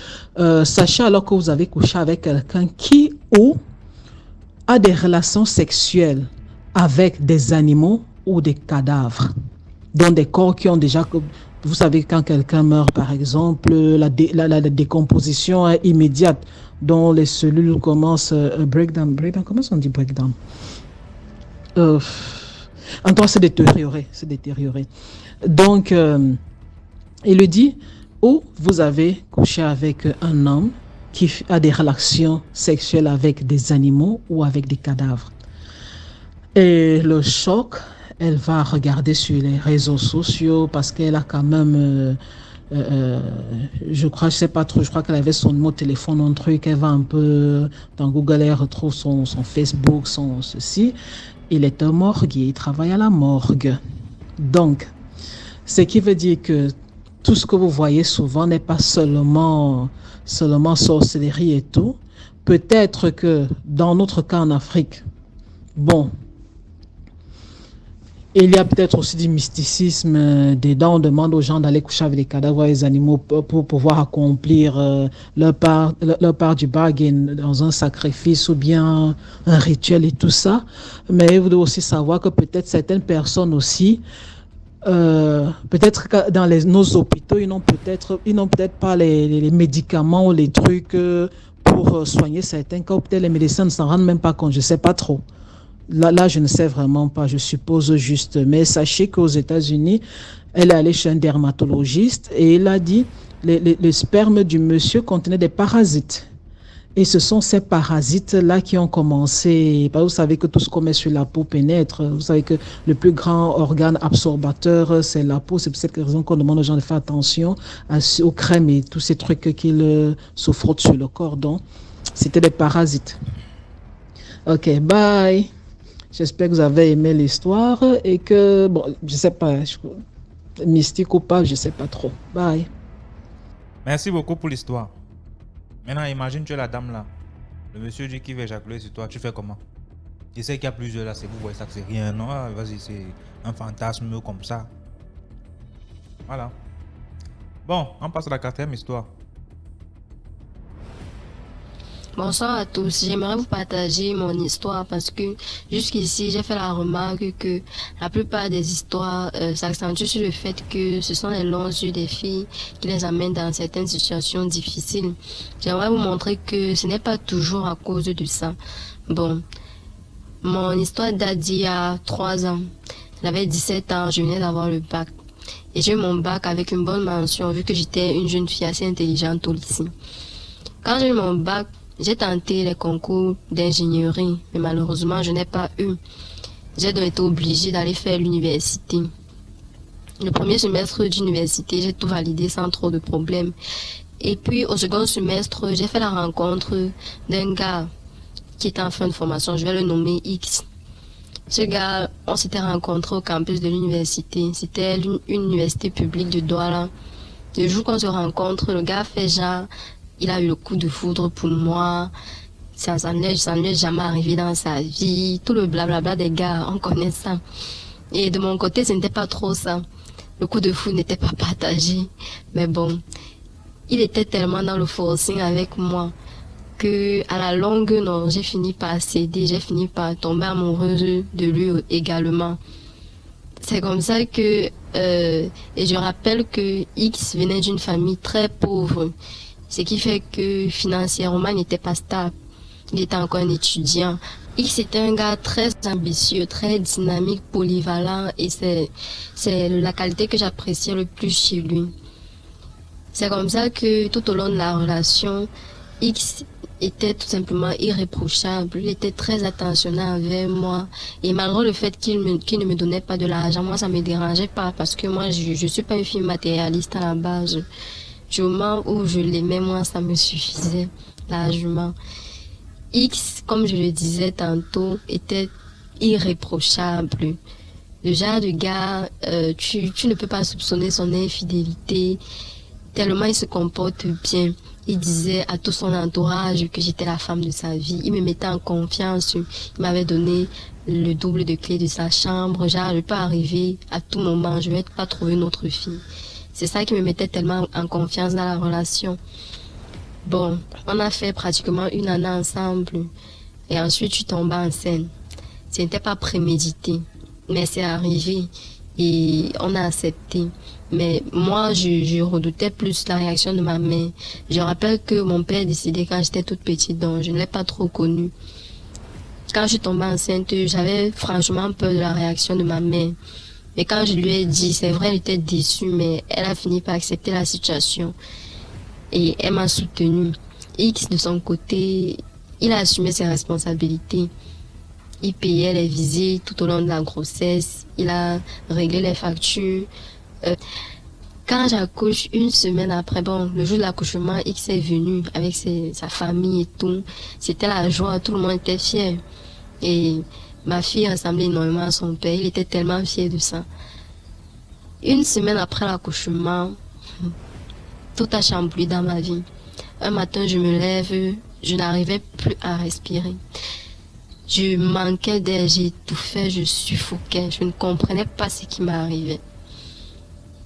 sachez alors que vous avez couché avec quelqu'un qui ou a des relations sexuelles avec des animaux ou des cadavres, dans des corps qui ont déjà, vous savez, quand quelqu'un meurt, par exemple, la décomposition est immédiate, dont les cellules commencent breakdown, comment on dit breakdown? En tout cas, c'est détérioré. Donc, il lui dit, ou vous avez couché avec un homme qui a des relations sexuelles avec des animaux ou avec des cadavres. Et le choc, elle va regarder sur les réseaux sociaux parce qu'elle a quand même, je crois qu'elle avait son numéro de téléphone, un truc, elle va un peu dans Google, elle retrouve son Facebook, son ceci. Il est un morgue, il travaille à la morgue. Donc, ce qui veut dire que tout ce que vous voyez souvent n'est pas seulement sorcellerie et tout. Peut-être que dans notre cas en Afrique, bon, il y a peut-être aussi du mysticisme dedans. On demande aux gens d'aller coucher avec les cadavres et les animaux pour pouvoir accomplir leur part du bargain dans un sacrifice ou bien un rituel et tout ça. Mais vous devez aussi savoir que peut-être certaines personnes aussi, peut-être que dans nos hôpitaux, ils n'ont peut-être pas les médicaments ou les trucs pour soigner certains cas. Peut-être les médecins ne s'en rendent même pas compte, je ne sais pas trop. Là, je ne sais vraiment pas, je suppose juste. Mais sachez qu'aux États-Unis, elle est allée chez un dermatologiste et il a dit le sperme du monsieur contenait des parasites. Et ce sont ces parasites-là qui ont commencé. Vous savez que tout ce qu'on met sur la peau pénètre. Vous savez que le plus grand organe absorbateur, c'est la peau. C'est pour cette raison qu'on demande aux gens de faire attention aux crèmes et tous ces trucs qu'ils se frottent sur le corps. Donc, c'était des parasites. Ok, bye. J'espère que vous avez aimé l'histoire et que, bon, je sais pas, mystique ou pas, je sais pas trop. Bye. Merci beaucoup pour l'histoire. Maintenant, imagine tu es la dame là. Le monsieur dit qu'il va éjaculer sur toi, tu fais comment? Je sais qu'il y a plusieurs là, vous voyez ça que c'est rien, non? Vas-y, c'est un fantasme comme ça. Voilà. Bon, on passe à la 4e histoire. Bonsoir à tous. J'aimerais vous partager mon histoire parce que jusqu'ici, j'ai fait la remarque que la plupart des histoires s'accentuent sur le fait que ce sont les longs yeux des filles qui les amènent dans certaines situations difficiles. J'aimerais vous montrer que ce n'est pas toujours à cause de ça. Bon, mon histoire date d'il y a 3 ans. J'avais 17 ans, je venais d'avoir le bac. Et j'ai eu mon bac avec une bonne mention vu que j'étais une jeune fille assez intelligente au lycée. Quand j'ai eu mon bac, j'ai tenté les concours d'ingénierie, mais malheureusement, je n'ai pas eu. J'ai donc été obligée d'aller faire l'université. Le premier semestre d'université, j'ai tout validé sans trop de problèmes. Et puis, au second semestre, j'ai fait la rencontre d'un gars qui était en fin de formation. Je vais le nommer X. Ce gars, on s'était rencontrés au campus de l'université. C'était une université publique de Douala. Le jour qu'on se rencontre, le gars fait genre... Il a eu le coup de foudre pour moi. Ça n'est jamais arrivé dans sa vie. Tout le blablabla des gars, on connaît ça. Et de mon côté, ce n'était pas trop ça. Le coup de foudre n'était pas partagé. Mais bon, il était tellement dans le forcing avec moi que à la longue, non, j'ai fini par céder. J'ai fini par tomber amoureuse de lui également. C'est comme ça que... et je rappelle que X venait d'une famille très pauvre. Ce qui fait que financièrement, il n'était pas stable. Il était encore un étudiant. X était un gars très ambitieux, très dynamique, polyvalent et c'est la qualité que j'appréciais le plus chez lui. C'est comme ça que tout au long de la relation, X était tout simplement irréprochable. Il était très attentionné envers moi. Et malgré le fait qu'il ne me donnait pas de l'argent, moi ça me dérangeait pas parce que moi je suis pas une fille matérialiste à la base. Du moment où je l'aimais, moi, ça me suffisait largement. X, comme je le disais tantôt, était irréprochable. Le genre de gars, tu ne peux pas soupçonner son infidélité, tellement il se comporte bien. Il disait à tout son entourage que j'étais la femme de sa vie. Il me mettait en confiance. Il m'avait donné le double de clé de sa chambre. Genre, je peux arriver à tout moment. Je vais pas trouver une autre fille. C'est ça qui me mettait tellement en confiance dans la relation. Bon, on a fait pratiquement 1 année ensemble. Et ensuite, je suis tombée enceinte. Ce n'était pas prémédité, mais c'est arrivé. Et on a accepté. Mais moi, je redoutais plus la réaction de ma mère. Je rappelle que mon père est décédé quand j'étais toute petite, donc je ne l'ai pas trop connu. Quand je suis tombée enceinte, j'avais franchement peur de la réaction de ma mère. Et quand je lui ai dit, c'est vrai, elle était déçue, mais elle a fini par accepter la situation. Et elle m'a soutenue. X, de son côté, il a assumé ses responsabilités. Il payait les visites tout au long de la grossesse. Il a réglé les factures. Quand j'accouche 1 semaine après, bon, le jour de l'accouchement, X est venu avec sa famille et tout. C'était la joie, tout le monde était fier. Et ma fille ressemblait énormément à son père. Il était tellement fier de ça. 1 semaine après l'accouchement, tout a chamboulé dans ma vie. Un matin, je me lève, je n'arrivais plus à respirer. Je manquais d'air, j'étouffais, je suffoquais. Je ne comprenais pas ce qui m'arrivait.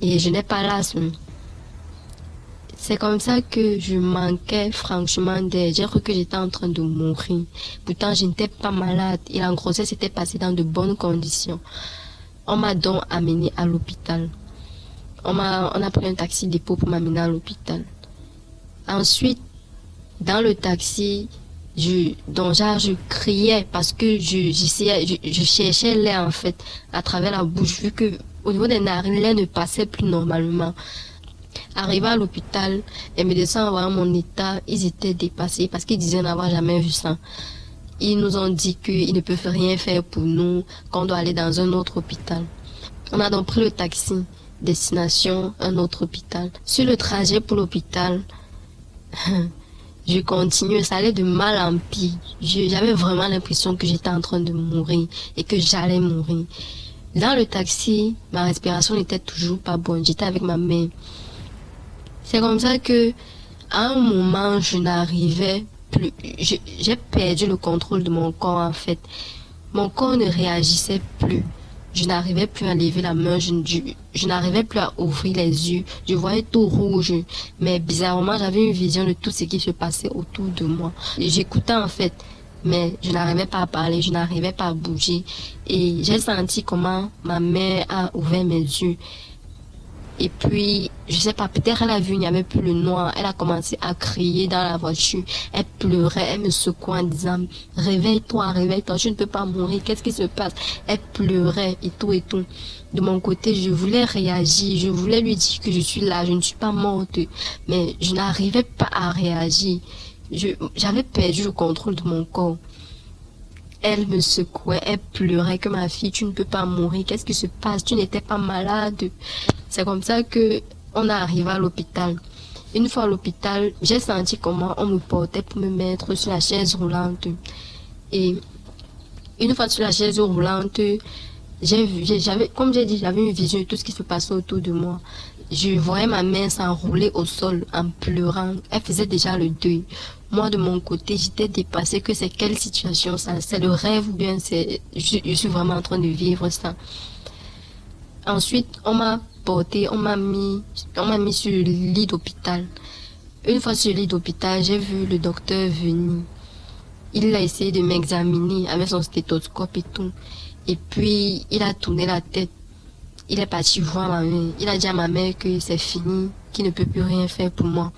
Et je n'ai pas l'asthme. C'est comme ça que je manquais franchement d'air. J'ai cru que j'étais en train de mourir. Pourtant, je n'étais pas malade et la grossesse s'était passée dans de bonnes conditions. On m'a donc amené à l'hôpital. On a pris un taxi dépôt pour m'amener à l'hôpital. Ensuite, dans le taxi, je criais parce que je cherchais l'air en fait à travers la bouche vu que au niveau des narines, l'air ne passait plus normalement. Arrivé à l'hôpital, les médecins en voyant mon état, ils étaient dépassés parce qu'ils disaient n'avoir jamais vu ça. Ils nous ont dit qu'ils ne peuvent rien faire pour nous, qu'on doit aller dans un autre hôpital. On a donc pris le taxi, destination un autre hôpital. Sur le trajet pour l'hôpital, je continuais, ça allait de mal en pire. J'avais vraiment l'impression que j'étais en train de mourir et que j'allais mourir. Dans le taxi, ma respiration n'était toujours pas bonne. J'étais avec ma mère. C'est comme ça que, à un moment, je n'arrivais plus. J'ai perdu le contrôle de mon corps, en fait. Mon corps ne réagissait plus. Je n'arrivais plus à lever la main, je n'arrivais plus à ouvrir les yeux. Je voyais tout rouge. Mais bizarrement, j'avais une vision de tout ce qui se passait autour de moi. J'écoutais en fait, mais je n'arrivais pas à parler, je n'arrivais pas à bouger. Et j'ai senti comment ma mère a ouvert mes yeux. Et puis, je sais pas, peut-être elle a vu, il n'y avait plus le noir. Elle a commencé à crier dans la voiture. Elle pleurait, elle me secouait en disant, réveille-toi, réveille-toi, je ne peux pas mourir, qu'est-ce qui se passe? Elle pleurait et tout et tout. De mon côté, je voulais réagir, je voulais lui dire que je suis là, je ne suis pas morte. Mais je n'arrivais pas à réagir. J'avais perdu le contrôle de mon corps. Elle me secouait, elle pleurait que ma fille, tu ne peux pas mourir, qu'est-ce qui se passe, tu n'étais pas malade. C'est comme ça que on est arrivé à l'hôpital. Une fois à l'hôpital, j'ai senti comment on me portait pour me mettre sur la chaise roulante. Et une fois sur la chaise roulante, comme j'ai dit, j'avais une vision de tout ce qui se passait autour de moi. Je voyais ma mère s'enrouler au sol en pleurant. Elle faisait déjà le deuil. Moi, de mon côté, j'étais dépassée que c'est quelle situation ça? C'est le rêve ou bien je suis vraiment en train de vivre ça? Ensuite, on m'a porté, on m'a mis sur le lit d'hôpital. Une fois sur le lit d'hôpital, j'ai vu le docteur venir. Il a essayé de m'examiner avec son stéthoscope et tout. Et puis, il a tourné la tête. Il est parti voir ma mère. Il a dit à ma mère que c'est fini, qu'il ne peut plus rien faire pour moi.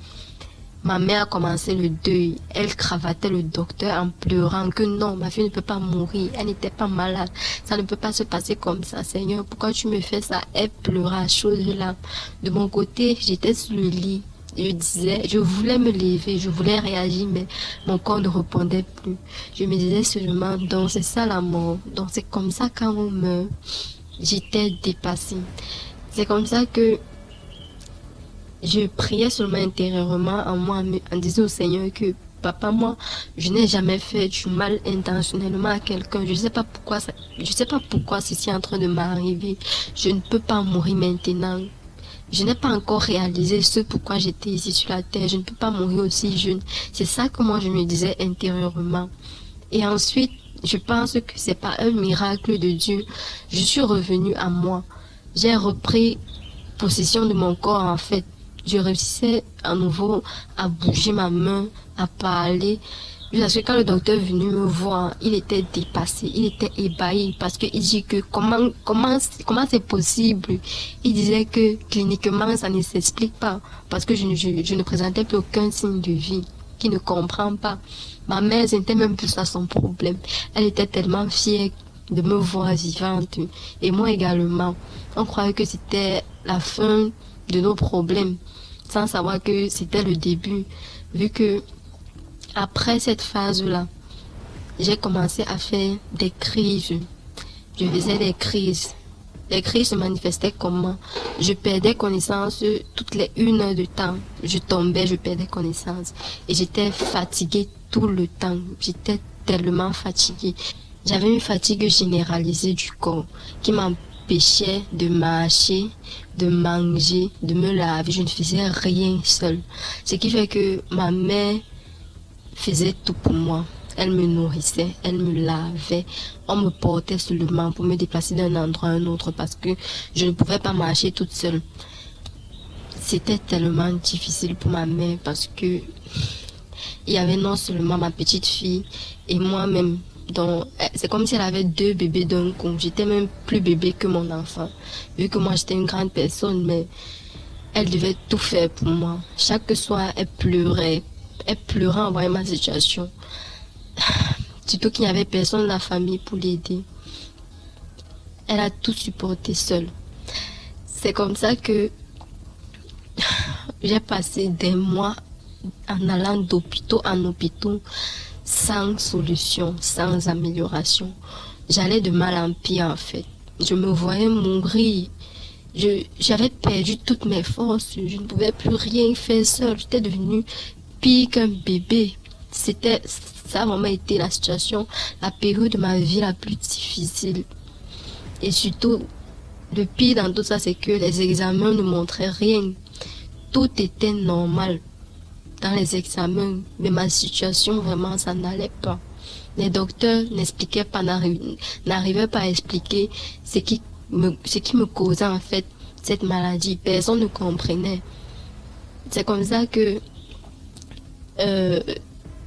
Ma mère a commencé le deuil. Elle cravatait le docteur en pleurant que non, ma fille ne peut pas mourir. Elle n'était pas malade. Ça ne peut pas se passer comme ça, Seigneur. Pourquoi tu me fais ça? Elle pleurait à chaudes larmes. De mon côté, j'étais sur le lit. Je voulais me lever, je voulais réagir, mais mon corps ne répondait plus. Je me disais seulement, donc c'est ça la mort. Donc c'est comme ça quand on meurt. J'étais dépassée. C'est comme ça que je priais seulement intérieurement en moi, en disant au Seigneur que papa, moi, je n'ai jamais fait du mal intentionnellement à quelqu'un. Je sais pas pourquoi ceci est en train de m'arriver. Je ne peux pas mourir maintenant. Je n'ai pas encore réalisé ce pourquoi j'étais ici sur la terre. Je ne peux pas mourir aussi jeune. C'est ça que moi je me disais intérieurement. Et ensuite, je pense que c'est pas un miracle de Dieu. Je suis revenue à moi. J'ai repris possession de mon corps en fait. Je réussissais à nouveau à bouger ma main, à parler. Parce que quand le docteur est venu me voir, il était dépassé, il était ébahi parce qu'il dit que comment c'est possible. Il disait que cliniquement ça ne s'explique pas parce que je ne présentais plus aucun signe de vie, qu'il ne comprend pas. Ma mère n'était même plus à son problème. Elle était tellement fière de me voir vivante et moi également. On croyait que c'était la fin de nos problèmes sans savoir que c'était le début, vu que après cette phase-là, j'ai commencé à faire des crises. Je faisais des crises. Les crises se manifestaient comment? Je perdais connaissance toutes les 1 heure de temps. Je tombais, je perdais connaissance. Et j'étais fatiguée tout le temps. J'étais tellement fatiguée. J'avais une fatigue généralisée du corps qui m'empêchait de marcher, de manger, de me laver. Je ne faisais rien seule. Ce qui fait que ma mère faisait tout pour moi. Elle me nourrissait, elle me lavait. On me portait seulement pour me déplacer d'un endroit à un autre parce que je ne pouvais pas marcher toute seule. C'était tellement difficile pour ma mère parce que il y avait non seulement ma petite fille et moi-même. Donc, c'est comme si elle avait 2 bébés d'un coup. J'étais même plus bébé que mon enfant. Vu que moi, j'étais une grande personne, mais elle devait tout faire pour moi. Chaque soir, elle pleurait. Elle pleurait en voyant ma situation. Surtout qu'il n'y avait personne dans la famille pour l'aider. Elle a tout supporté seule. C'est comme ça que j'ai passé des mois en allant d'hôpital en hôpital sans solution, sans amélioration. J'allais de mal en pire en fait. Je me voyais mourir. J'avais perdu toutes mes forces. Je ne pouvais plus rien faire seule. J'étais devenue pire qu'un bébé. Ça a vraiment été la situation, la période de ma vie la plus difficile. Et surtout, le pire dans tout ça, c'est que les examens ne montraient rien. Tout était normal dans les examens, mais ma situation, vraiment, ça n'allait pas. Les docteurs n'expliquaient pas, n'arrivaient pas à expliquer ce qui ce qui me causait en fait cette maladie. Personne ne comprenait. C'est comme ça que,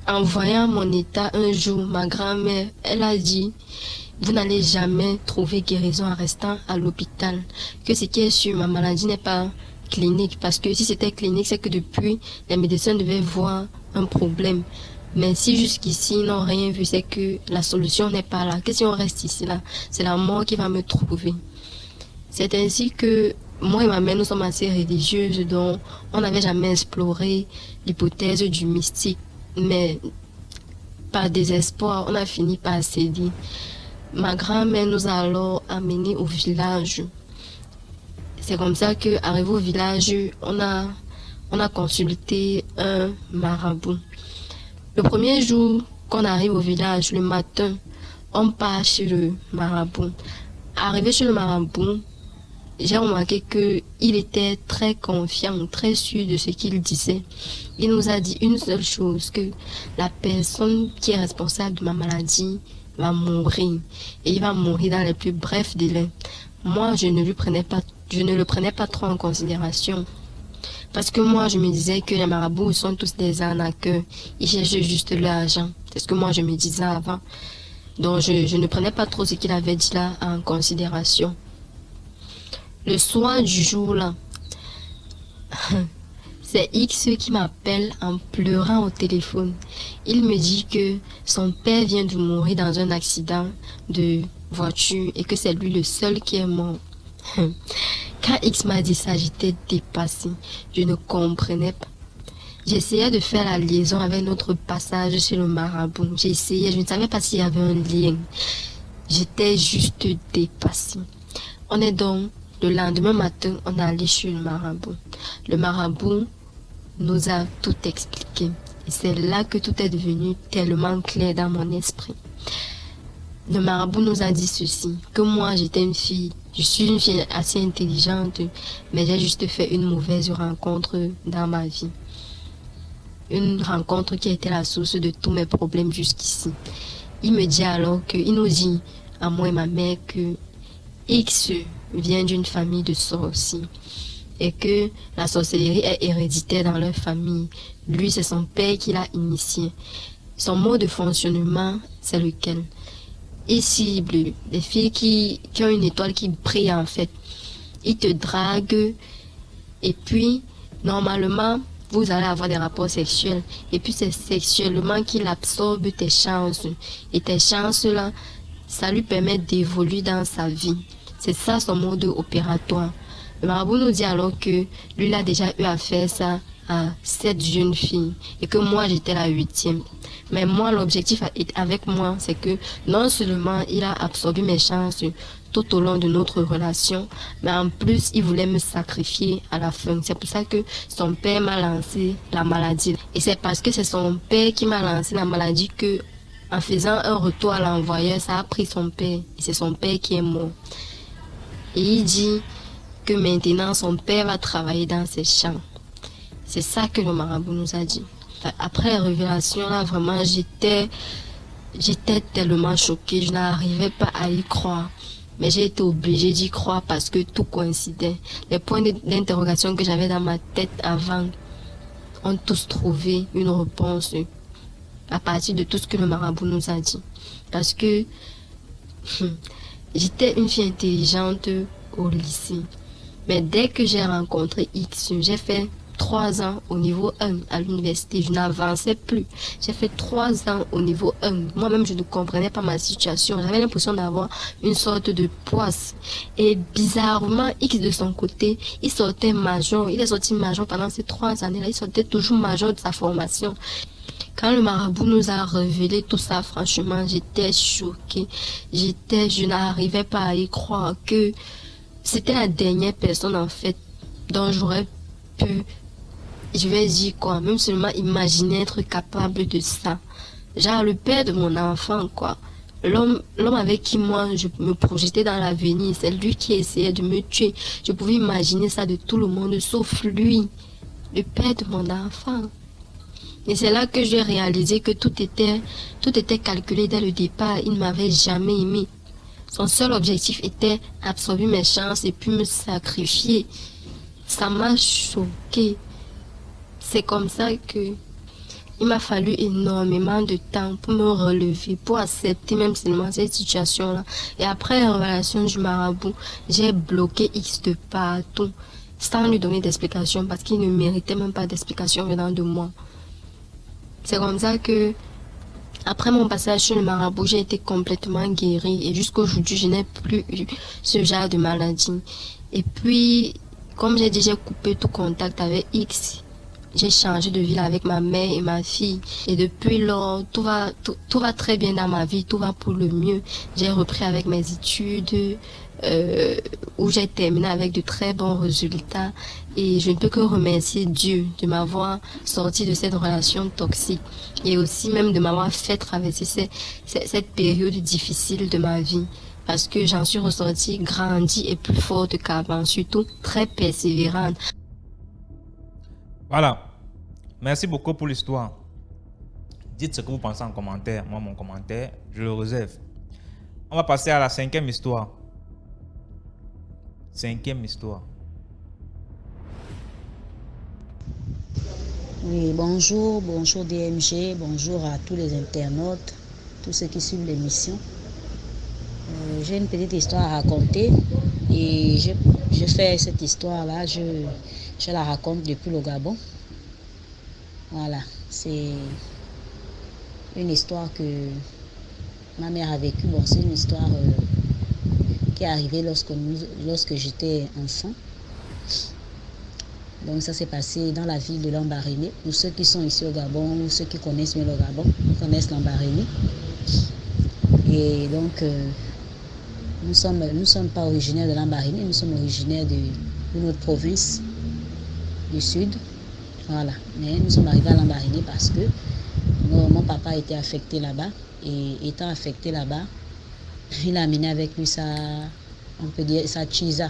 en voyant mon état un jour, ma grand-mère, elle a dit, vous n'allez jamais trouver guérison en restant à l'hôpital. Que ce qui est sûr, ma maladie n'est pas clinique. Parce que si c'était clinique, c'est que depuis, les médecins devaient voir un problème. Mais si jusqu'ici, ils n'ont rien vu, c'est que la solution n'est pas là. Que si on reste ici, là, c'est la mort qui va me trouver. C'est ainsi que moi et ma mère, nous sommes assez religieuses, donc on n'avait jamais exploré l'hypothèse du mystique. Mais par désespoir, on a fini par céder. Ma grand-mère nous a alors amenés au village. C'est comme ça qu'arrivé au village, on a consulté un marabout. Le premier jour qu'on arrive au village, le matin, on part chez le marabout. Arrivé chez le marabout, j'ai remarqué qu'il était très confiant, très sûr de ce qu'il disait. Il nous a dit une seule chose, que la personne qui est responsable de ma maladie va mourir. Et il va mourir dans les plus brefs délais. Moi, je ne le prenais pas trop en considération. Parce que moi, je me disais que les marabouts sont tous des arnaqueurs. Ils cherchent juste l'argent. C'est ce que moi, je me disais avant. Donc, je ne prenais pas trop ce qu'il avait dit là en considération. Le soir du jour là, c'est X qui m'appelle en pleurant au téléphone. Il me dit que son père vient de mourir dans un accident de voiture et que c'est lui le seul qui est mort. Quand X m'a dit ça, j'étais dépassée. Je ne comprenais pas. J'essayais de faire la liaison avec notre passage chez le marabout. J'essayais, je ne savais pas s'il y avait un lien. J'étais juste dépassée. On est donc, le lendemain matin, on est allé chez le marabout. Le marabout nous a tout expliqué. Et c'est là que tout est devenu tellement clair dans mon esprit. Le marabout nous a dit ceci, que moi j'étais une fille, je suis une fille assez intelligente, mais j'ai juste fait une mauvaise rencontre dans ma vie. Une rencontre qui a été la source de tous mes problèmes jusqu'ici. Il me dit alors il nous dit à moi et ma mère que X vient d'une famille de sorciers et que la sorcellerie est héréditaire dans leur famille. Lui, c'est son père qui l'a initié. Son mode de fonctionnement, c'est lequel? Il cible les filles qui ont une étoile qui brille en fait. Il te drague et puis, normalement, vous allez avoir des rapports sexuels. Et puis, c'est sexuellement qu'il absorbe tes chances. Et tes chances-là, ça lui permet d'évoluer dans sa vie. C'est ça son mode opératoire. Le marabout nous dit alors que lui, il a déjà eu à faire ça à 7 jeunes filles et que moi, j'étais la 8e. Mais moi, l'objectif avec moi, c'est que non seulement il a absorbé mes chances tout au long de notre relation, mais en plus, il voulait me sacrifier à la fin. C'est pour ça que son père m'a lancé la maladie. Et c'est parce que c'est son père qui m'a lancé la maladie que, en faisant un retour à l'envoyeur, ça a pris son père. Et c'est son père qui est mort. Et il dit que maintenant, son père va travailler dans ses champs. C'est ça que le marabout nous a dit. Après la révélation, là, vraiment, j'étais tellement choquée. Je n'arrivais pas à y croire. Mais j'ai été obligée d'y croire parce que tout coïncidait. Les points d'interrogation que j'avais dans ma tête avant ont tous trouvé une réponse à partir de tout ce que le marabout nous a dit. Parce que j'étais une fille intelligente au lycée. Mais dès que j'ai rencontré X, j'ai fait 3 ans au niveau 1 à l'université. Je n'avançais plus. J'ai fait 3 ans au niveau 1. Moi-même, je ne comprenais pas ma situation. J'avais l'impression d'avoir une sorte de poisse. Et bizarrement, X de son côté, il sortait major. Il est sorti major pendant ces 3 années-là. Il sortait toujours major de sa formation. Quand le marabout nous a révélé tout ça, franchement, j'étais choquée. Je n'arrivais pas à y croire que c'était la dernière personne, en fait, dont j'aurais pu, je vais dire quoi, même seulement imaginer être capable de ça. Genre le père de mon enfant, quoi. L'homme avec qui moi je me projetais dans l'avenir, c'est lui qui essayait de me tuer. Je pouvais imaginer ça de tout le monde, sauf lui, le père de mon enfant. Et c'est là que j'ai réalisé que tout était calculé dès le départ. Il ne m'avait jamais aimé. Son seul objectif était absorber mes chances et puis me sacrifier. Ça m'a choqué. C'est comme ça que il m'a fallu énormément de temps pour me relever, pour accepter même seulement cette situation-là. Et après la révélation du marabout, j'ai bloqué X de partout, sans lui donner d'explication, parce qu'il ne méritait même pas d'explication venant de moi. C'est comme ça que, après mon passage sur le marabout, j'ai été complètement guérie. Et jusqu'aujourd'hui, je n'ai plus eu ce genre de maladie. Et puis, comme j'ai déjà coupé tout contact avec X, j'ai changé de ville avec ma mère et ma fille. Et depuis lors, tout va très bien dans ma vie, tout va pour le mieux. J'ai repris avec mes études, où j'ai terminé avec de très bons résultats. Et je ne peux que remercier Dieu de m'avoir sorti de cette relation toxique. Et aussi même de m'avoir fait traverser cette période difficile de ma vie. Parce que j'en suis ressortie grandie et plus forte qu'avant, surtout très persévérante. Voilà. Merci beaucoup pour l'histoire. Dites ce que vous pensez en commentaire. Moi, mon commentaire, je le réserve. On va passer à la 5e histoire. 5e histoire. Oui, bonjour DMG, bonjour à tous les internautes, tous ceux qui suivent l'émission. J'ai une petite histoire à raconter et je fais cette histoire-là, je la raconte depuis le Gabon. Voilà, c'est une histoire que ma mère a vécue. Bon, c'est une histoire qui est arrivée lorsque j'étais enfant. Donc ça s'est passé dans la ville de Lambaréné. Pour ceux qui sont ici au Gabon, ou ceux qui connaissent mieux le Gabon, connaissent Lambaréné. Et donc, nous sommes pas originaires de Lambaréné, nous sommes originaires de notre province du sud. Voilà. Mais nous sommes arrivés à Lambaréné parce que mon papa était affecté là-bas. Et étant affecté là-bas, il a amené avec lui sa chisa.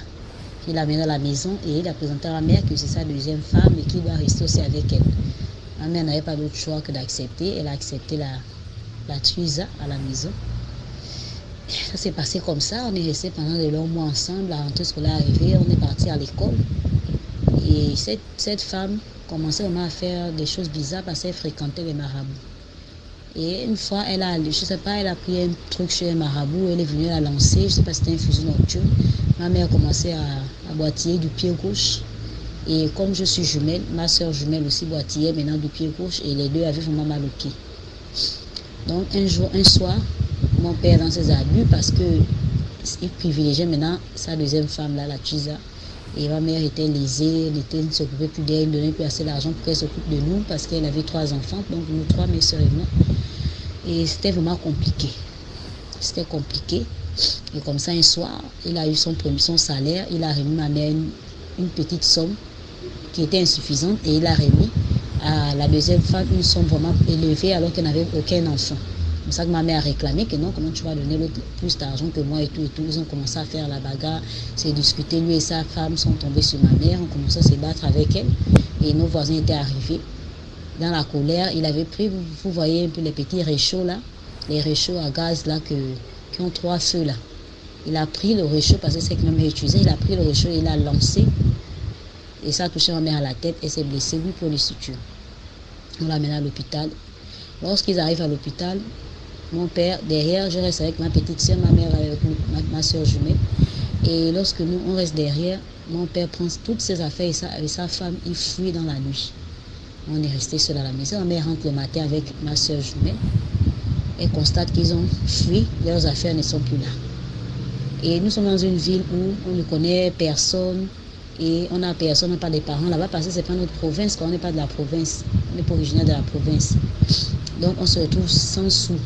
Il l'a amené à la maison et il a présenté à ma mère que c'est sa deuxième femme et qu'il doit rester aussi avec elle. Ma mère n'avait pas d'autre choix que d'accepter. Elle a accepté la chisa à la maison. Ça s'est passé comme ça. On est resté pendant de longs mois ensemble. La rentrée scolaire est arrivée, on est parti à l'école. Et cette femme commençait vraiment à faire des choses bizarres parce qu'elle fréquentait les marabouts. Et une fois, elle a pris un truc chez un marabout, elle est venue la lancer, je ne sais pas si c'était un fusil nocturne. Ma mère a commencé à boitiller du pied gauche. Et comme je suis jumelle, ma soeur jumelle aussi boitillait maintenant du pied gauche et les deux avaient vraiment mal au pied. Donc un soir, mon père dans ses abus parce qu'il privilégiait maintenant sa deuxième femme, là, la Chisa. Et ma mère était lésée, elle ne s'occupait plus d'elle, elle ne donnait plus assez d'argent pour qu'elle s'occupe de nous parce qu'elle avait 3 enfants, donc nous 3, mes soeurs et moi. Et c'était vraiment compliqué. C'était compliqué. Et comme ça, un soir, il a eu son salaire, il a remis ma mère une petite somme qui était insuffisante et il a remis à la deuxième femme une somme vraiment élevée alors qu'elle n'avait aucun enfant. C'est pour ça que ma mère a réclamé que non, comment tu vas donner l'autre plus d'argent que moi et tout. Ils ont commencé à faire la bagarre, s'est discuté. Lui et sa femme sont tombés sur ma mère, on commençait à se battre avec elle. Et nos voisins étaient arrivés. Dans la colère, il avait pris, vous voyez un peu les petits réchauds là, les réchauds à gaz là qui ont 3 feux là. Il a pris le réchaud parce que c'est que ma mère utilisait. Il a pris le réchaud et il l'a lancé. Et ça a touché ma mère à la tête et s'est blessée, lui pour les sutures. On l'a amené à l'hôpital. Lorsqu'ils arrivent à l'hôpital, mon père, derrière, je reste avec ma petite soeur, ma mère avec ma soeur jumelle. Et lorsque nous, on reste derrière, mon père prend toutes ses affaires et sa femme, il fuit dans la nuit. On est resté seul à la maison. Ma mère rentre le matin avec ma soeur jumelle. Elle constate qu'ils ont fui, leurs affaires ne sont plus là. Et nous sommes dans une ville où on ne connaît personne et on n'a personne, on n'a pas des parents là-bas parce que ce n'est pas notre province, quand on n'est pas de la province, on n'est pas originaire de la province. Donc on se retrouve sans sous,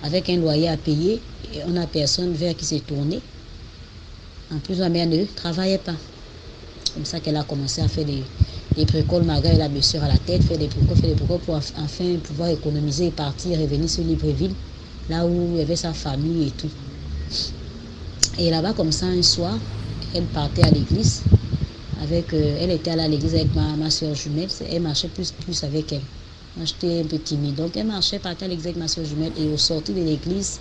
avec un loyer à payer et on n'a personne vers qui se tourner. En plus, ma mère ne travaillait pas. Comme ça qu'elle a commencé à faire des précoles malgré la blessure à la tête, faire des précoles pour enfin pouvoir économiser et partir, revenir sur Libreville, là où il y avait sa famille et tout. Et là-bas, comme ça, un soir, elle partait à l'église. Elle était allée à l'église avec ma soeur jumelle. Elle marchait plus avec elle. Moi, j'étais un peu timide. Donc, elle partait à l'église avec ma soeur jumelle. Et au sortir de l'église,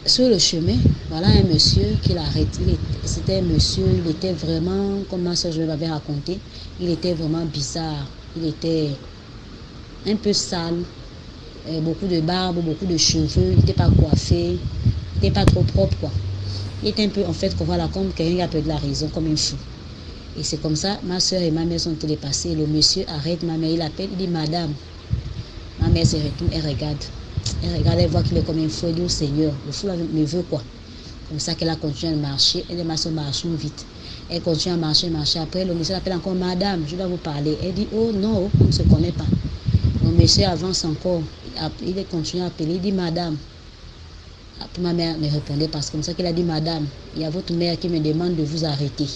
sur le chemin, Voilà un monsieur qui l'arrête. C'était un monsieur, il était vraiment, comme ma soeur je l'avais raconté, il était vraiment bizarre. Il était un peu sale, beaucoup de barbe, beaucoup de cheveux, il n'était pas coiffé, il n'était pas trop propre quoi. Il était un peu en fait voilà, comme quelqu'un qui a perdu la raison, comme un fou. Et c'est comme ça, ma soeur et ma mère sont télépassées. Le monsieur arrête ma mère, il appelle, il dit madame. Ma mère se retourne, elle regarde. Elle voit qu'il est comme un fou, elle dit au Seigneur, le fou me veut quoi. Comme ça qu'elle a continué à marcher, elle et ma soeur marchent vite. Elle continue à marcher. Après, le monsieur l'appelle encore madame, je dois vous parler. Elle dit, oh non, on ne se connaît pas. Le monsieur avance encore, il continue à appeler, il dit madame. Après, ma mère me répondait parce que comme ça qu'il a dit madame, il y a votre mère qui me demande de vous arrêter.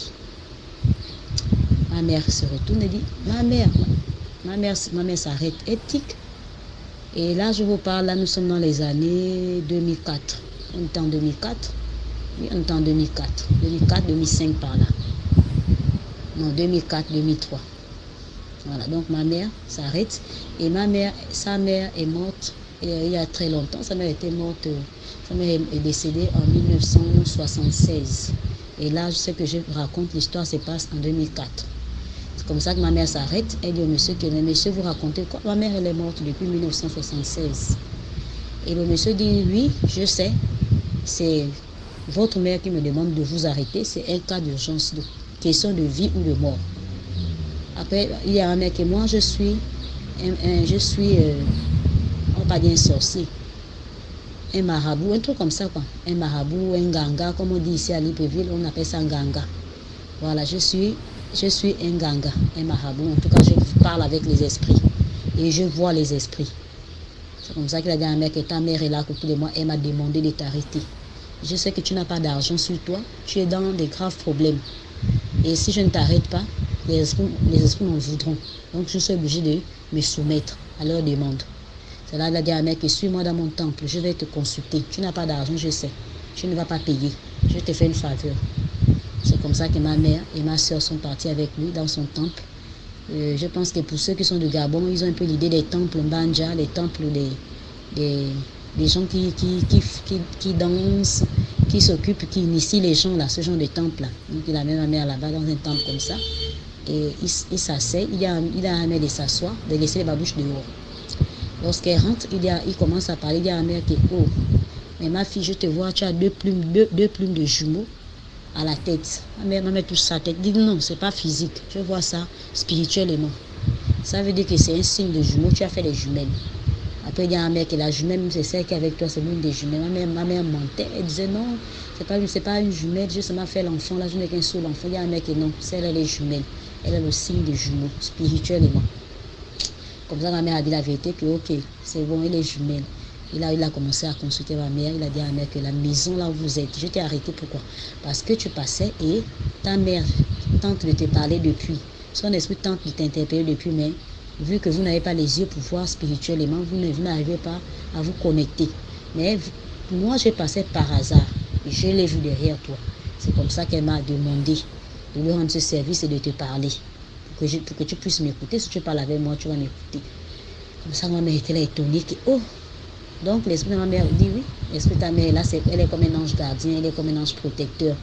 Ma mère se retourne et dit, ma mère s'arrête, éthique. Et là, je vous parle, là, nous sommes dans les années 2004. On est en 2004. Oui, on est en 2004. 2004, 2005 par là. Non, 2004, 2003. Voilà, donc ma mère s'arrête. Et sa mère est morte il y a très longtemps. Sa mère était morte, sa mère est décédée en 1976. Et là, ce que je raconte, l'histoire se passe en 2004. C'est comme ça que ma mère s'arrête. Elle dit au monsieur que le monsieur vous racontez quoi? Ma mère, elle est morte depuis 1976. Et le monsieur dit, oui, je sais. C'est votre mère qui me demande de vous arrêter. C'est un cas d'urgence, de question de vie ou de mort. Après, il y a un mec et moi, je suis, on va pas dire un sorcier. Un marabout, un truc comme ça quoi. Un marabout, un ganga, comme on dit ici à Libreville, on appelle ça un ganga. Voilà, je suis un ganga, un marabout. En tout cas, je parle avec les esprits et je vois les esprits. C'est comme ça qu'il a dit à un mec que ta mère est là à côté de moi, elle m'a demandé de t'arrêter. Je sais que tu n'as pas d'argent sur toi, tu es dans des graves problèmes. Et si je ne t'arrête pas, les esprits m'en voudront. Donc je suis obligé de me soumettre à leur demande. C'est là qu'il a dit à un mec, suis-moi dans mon temple, je vais te consulter. Tu n'as pas d'argent, je sais. Tu ne vas pas payer. Je te fais une faveur. C'est comme ça que ma mère et ma soeur sont partis avec lui dans son temple. Je pense que pour ceux qui sont du Gabon, ils ont un peu l'idée des temples Mbanja, les temples des gens qui dansent, qui s'occupent, qui initient les gens là, ce genre de temple là. Donc il a mis ma mère là-bas dans un temple comme ça. Et il s'assied, il a un mère de s'asseoir, de laisser les babouches dehors. Lorsqu'elle rentre, il commence à parler, il dit à ma mère que, oh, mais ma fille, je te vois, tu as deux plumes de jumeaux à la tête. Ma mère touche sa tête, dit non, c'est pas physique, je vois ça spirituellement. Ça veut dire que c'est un signe de jumeaux, tu as fait les jumelles. Après, il y a ma mère que la jumelle, c'est celle qui est avec toi, c'est l'une des jumelles. Ma mère mentait, elle disait non, c'est pas une jumelle, juste m'a fait l'enfant, là je n'ai qu'un seul enfant. Il y a ma mère que non, c'est elle, elle est jumelle. Elle est le signe des jumeaux, spirituellement. Comme ça, ma mère a dit la vérité que ok, c'est bon, elle est jumelle. Il a commencé à consulter ma mère. Il a dit à ma mère que la maison là où vous êtes, je t'ai arrêté pourquoi? Parce que tu passais et ta mère tente de te parler depuis. Son esprit tente de t'interpeller depuis, mais vu que vous n'avez pas les yeux pour voir spirituellement, vous n'arrivez pas à vous connecter. Mais moi, je passais par hasard et je l'ai vu derrière toi. C'est comme ça qu'elle m'a demandé de lui rendre ce service et de te parler. Pour que tu puisses m'écouter. Si tu parles avec moi, tu vas m'écouter. Comme ça, ma mère était là étonnée que, oh, donc l'esprit de ma mère dit oui. L'esprit de ta mère, là, elle est comme un ange gardien, elle est comme un ange protecteur.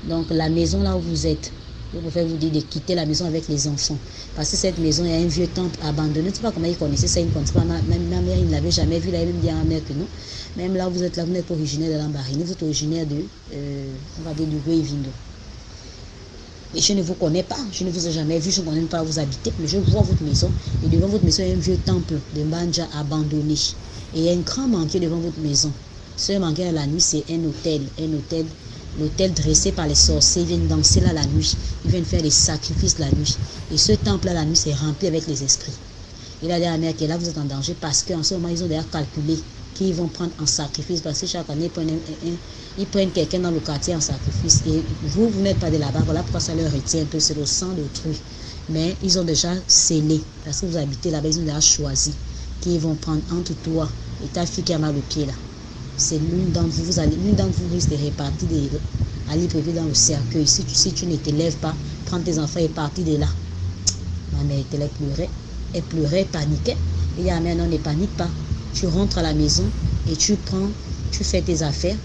Donc la maison là où vous êtes, je préfère vous dire de quitter la maison avec les enfants. Parce que cette maison, il y a un vieux temple abandonné. Je ne sais pas comment ils connaissaient ça, ils ne connaissaient pas. Ma mère, il ne l'avait jamais vu. Elle avait même dit à ma mère que non. Même là où vous êtes là, vous n'êtes pas originaire de Lambaréné, vous êtes originaire on va dire du Guévindo. Et je ne vous connais pas, je ne vous ai jamais vu, je ne connais pas où vous habitez, mais je vois votre maison. Et devant votre maison, il y a un vieux temple de Mbanja abandonné. Et il y a un grand manqué devant votre maison. Ce manqué à la nuit, c'est un hôtel. L'hôtel dressé par les sorciers. Ils viennent danser là la nuit. Ils viennent faire des sacrifices la nuit. Et ce temple-là, la nuit, c'est rempli avec les esprits. Il a dit à la mère que là, vous êtes en danger parce qu'en ce moment, ils ont déjà calculé qu'ils vont prendre en sacrifice. Parce que chaque année, ils prennent quelqu'un dans le quartier en sacrifice. Et vous n'êtes pas de là-bas. Voilà pourquoi ça leur retient un peu. C'est le sang d'autrui. Mais ils ont déjà scellé. Parce que vous habitez là-bas, ils ont déjà choisi qu'ils vont prendre entre toi et ta fille qui a mal au pied là. C'est l'une d'entre vous risque de répartir à Libreville dans le cercueil. Si tu ne te lèves pas, prends tes enfants et partir de là. Ma mère était là, elle pleurait, paniquait. Et il y a non, ne panique pas. Tu rentres à la maison et tu fais tes affaires.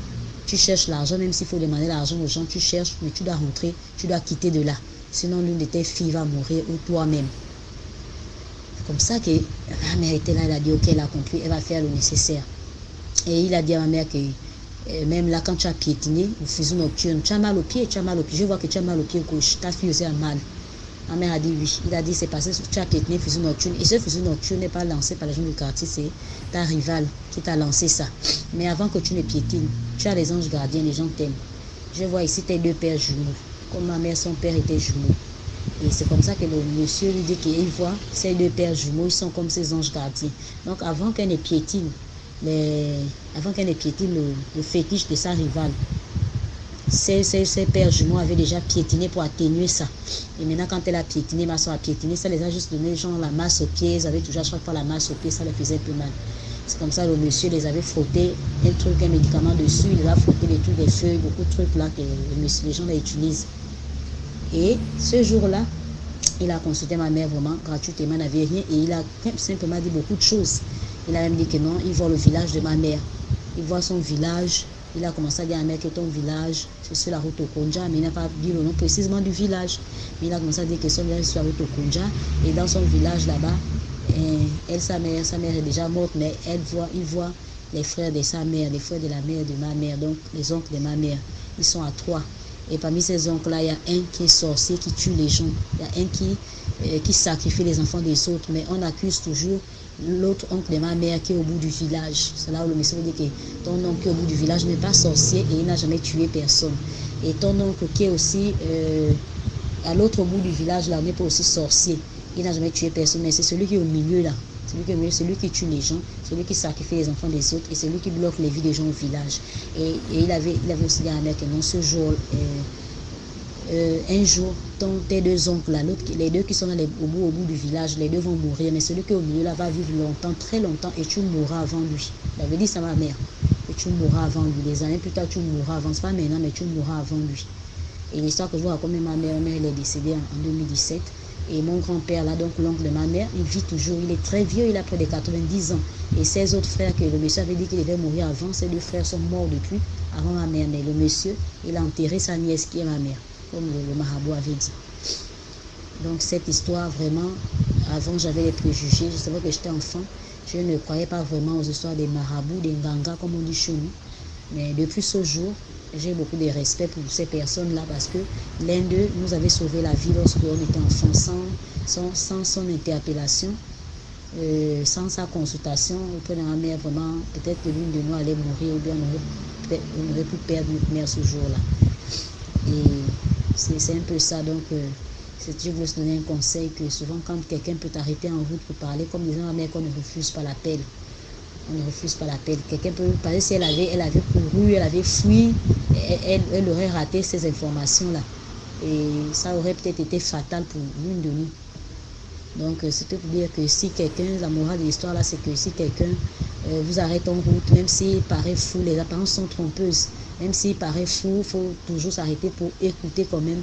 tu cherches l'argent, même s'il faut demander l'argent aux gens, tu cherches, mais tu dois rentrer, tu dois quitter de là. Sinon, l'une de tes filles va mourir ou toi-même. C'est comme ça que ma mère était là, elle a dit, ok, elle a compris, elle va faire le nécessaire. Et il a dit à ma mère que même là, quand tu as piétiné, au fuseau nocturne, tu as mal au pied, je vois que tu as mal au pied gauche, ta fille aussi a mal. Ma mère a dit oui. Il a dit c'est parce que tu as piétiné fuseau nocturne. Et ce fuseau nocturne n'est pas lancé par les gens du quartier, c'est ta rivale qui t'a lancé ça. Mais avant que tu ne piétines, tu as les anges gardiens, les gens t'aiment. Je vois ici tes deux pères jumeaux. Comme ma mère, son père était jumeau. Et c'est comme ça que le monsieur lui dit qu'il voit ces deux pères jumeaux, ils sont comme ses anges gardiens. Donc avant qu'elle ne piétine, le fétiche de sa rivale, ses pères jumeaux avaient déjà piétiné pour atténuer ça. Et maintenant, quand elle a piétiné, ma soeur a piétiné, ça les a juste donné genre la masse aux pieds. Ils avaient toujours à chaque fois la masse aux pieds, ça les faisait un peu mal. C'est comme ça, le monsieur les avait frotté un médicament dessus, il a frotté les trucs, des feuilles, beaucoup de trucs là que les gens les utilisent. Et ce jour-là, il a consulté ma mère vraiment gratuitement, il n'avait rien, et il a simplement dit beaucoup de choses. Il a même dit que non, il voit le village de ma mère. Il voit son village. Il a commencé à dire à ma mère que ton village, c'est sur la route au Konja, mais il n'a pas dit le nom précisément du village. Mais il a commencé à dire que son village est sur la route au Konja. Et dans son village là-bas, sa mère est déjà morte, mais il voit les frères de sa mère, les frères de la mère de ma mère, donc les oncles de ma mère. Ils sont à 3. Et parmi ces oncles-là, il y a un qui est sorcier, qui tue les gens. Il y a un qui sacrifie les enfants des autres, mais on accuse toujours l'autre oncle de ma mère qui est au bout du village. C'est là où le monsieur dit que ton oncle qui est au bout du village n'est pas sorcier et il n'a jamais tué personne. Et ton oncle qui est aussi à l'autre bout du village là n'est pas aussi sorcier. Il n'a jamais tué personne, mais c'est celui qui est au milieu là. Celui qui tue les gens, celui qui sacrifie les enfants des autres et celui qui bloque les vies des gens au village. Et il avait aussi dit à ma mère que non, ce jour, un jour, tes deux oncles là, les deux qui sont au bout du village, les deux vont mourir, mais celui qui est au milieu là va vivre longtemps, très longtemps, et tu mourras avant lui. Il avait dit ça à ma mère, et tu mourras avant lui. Des années plus tard, tu mourras avant, c'est pas maintenant, mais tu mourras avant lui. Et l'histoire que je vous raconte, ma mère elle est décédée en 2017. Et mon grand-père là, donc l'oncle de ma mère, il vit toujours, il est très vieux, il a près de 90 ans. Et ses autres frères, que le monsieur avait dit qu'il devait mourir avant, ces deux frères sont morts depuis, avant ma mère. Mais le monsieur, il a enterré sa nièce qui est ma mère, comme le marabout avait dit. Donc cette histoire, vraiment, avant j'avais les préjugés, je savais que j'étais enfant, je ne croyais pas vraiment aux histoires des marabouts, des ngangas, comme on dit chez nous. Mais depuis ce jour, j'ai beaucoup de respect pour ces personnes-là parce que l'un d'eux nous avait sauvé la vie lorsque on était enfant, sans son interpellation, sans sa consultation. Auprès de ma mère, vraiment, peut-être que l'une de nous allait mourir ou bien on aurait pu perdre notre mère ce jour-là. Et c'est un peu ça. Donc, je veux se donner un conseil que souvent, quand quelqu'un peut t'arrêter en route pour parler, comme disait ma mère, qu'on ne refuse pas l'appel. On ne refuse pas l'appel. Quelqu'un peut parler si elle avait couru, elle avait fui, elle aurait raté ces informations-là. Et ça aurait peut-être été fatal pour l'une de nous. Donc, c'était pour dire que si quelqu'un, la morale de l'histoire là, c'est que si quelqu'un vous arrête en route, même s'il paraît fou, les apparences sont trompeuses, même s'il paraît fou, il faut toujours s'arrêter pour écouter quand même.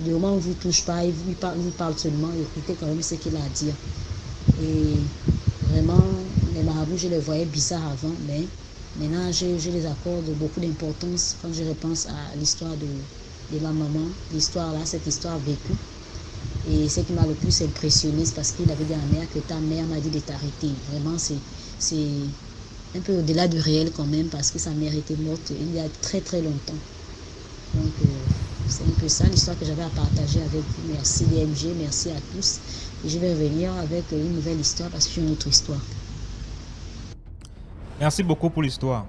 Du moment où il ne vous touche pas, il vous parle seulement, écoutez quand même ce qu'il a à dire. Et vraiment, les marabouts, je les voyais bizarres avant, mais maintenant, je les accorde beaucoup d'importance quand je repense à l'histoire de ma maman, l'histoire là, cette histoire vécue. Et ce qui m'a le plus impressionné, c'est parce qu'il avait dit à ma mère que ta mère m'a dit de t'arrêter. Vraiment, c'est un peu au-delà du réel quand même, parce que sa mère était morte il y a très très longtemps. Donc, c'est un peu ça l'histoire que j'avais à partager avec vous. Merci DMG, merci à tous. Et je vais revenir avec une nouvelle histoire parce que j'ai une autre histoire. Merci beaucoup pour l'histoire.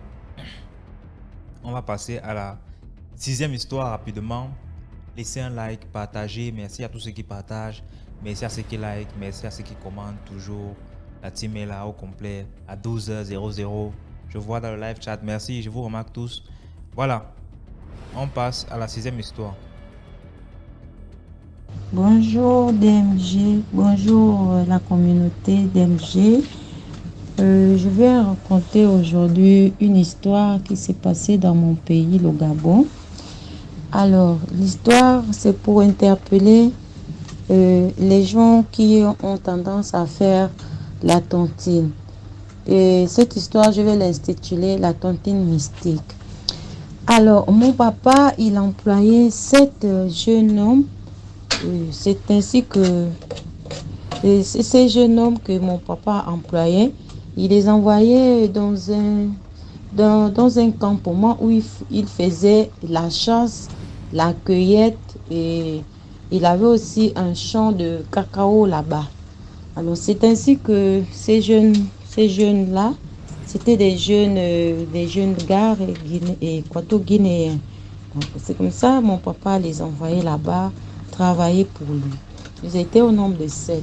On va passer à la 6e histoire rapidement. Laissez un like, partagez. Merci à tous ceux qui partagent. Merci à ceux qui like. Merci à ceux qui commentent toujours. La team est là au complet à 12h00. Je vois dans le live chat. Merci, je vous remarque tous. Voilà. On passe à la 6e histoire. Bonjour DMG, bonjour la communauté DMG. Je vais raconter aujourd'hui une histoire qui s'est passée dans mon pays, le Gabon. Alors, l'histoire, c'est pour interpeller les gens qui ont tendance à faire la tontine. Et cette histoire, je vais l'intituler la tontine mystique. Alors, mon papa, il employait 7 jeunes hommes. C'est ainsi que ces jeunes hommes que mon papa employait, il les envoyait dans un campement où il faisait la chasse, la cueillette et il avait aussi un champ de cacao là-bas. Alors, c'est ainsi que ces jeunes-là, c'était des jeunes gars et équato-guinéens. Donc, c'est comme ça, mon papa les envoyait là-bas travailler pour lui. Ils étaient au nombre de 7.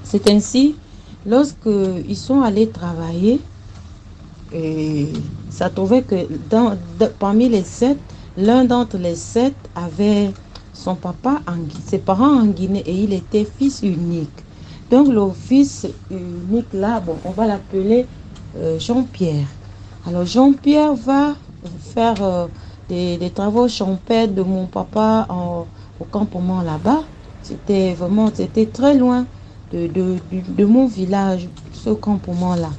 C'est ainsi, lorsqu'ils sont allés travailler, et ça trouvait que parmi les 7, l'un d'entre les 7 avait ses parents en Guinée et il était fils unique. Donc le fils unique là, bon, on va l'appeler Jean-Pierre. Alors Jean-Pierre va faire des travaux champêtres de mon papa au campement là-bas. C'était très loin de mon village, ce campement-là.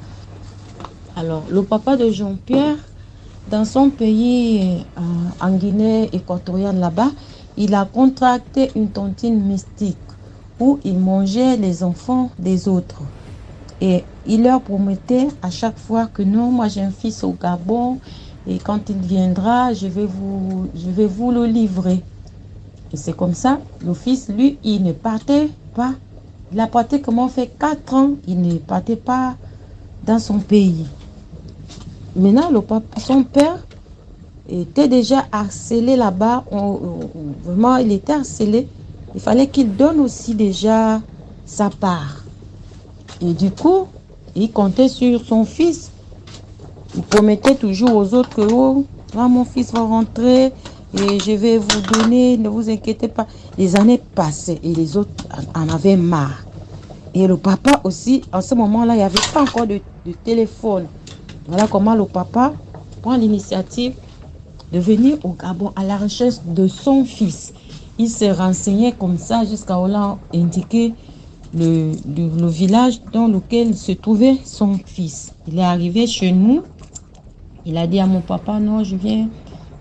Alors, le papa de Jean-Pierre, dans son pays, en Guinée équatoriale là-bas, il a contracté une tontine mystique où il mangeait les enfants des autres. Et il leur promettait à chaque fois que non, moi j'ai un fils au Gabon et quand il viendra, je vais vous le livrer. Et c'est comme ça, le fils, lui, il ne partait pas. Il a pratiquement fait 4 ans, il ne partait pas dans son pays. Maintenant, son père était déjà harcelé là-bas. Vraiment, il était harcelé. Il fallait qu'il donne aussi déjà sa part. Et du coup, il comptait sur son fils. Il promettait toujours aux autres que oh, là, mon fils va rentrer et je vais vous donner, ne vous inquiétez pas. Les années passaient et les autres en avaient marre. Et le papa aussi, en ce moment-là, il n'y avait pas encore de téléphone. Voilà comment le papa prend l'initiative de venir au Gabon à la recherche de son fils. Il s'est renseigné comme ça jusqu'à où là indiqué le village dans lequel se trouvait son fils. Il est arrivé chez nous. Il a dit à mon papa, non, je viens.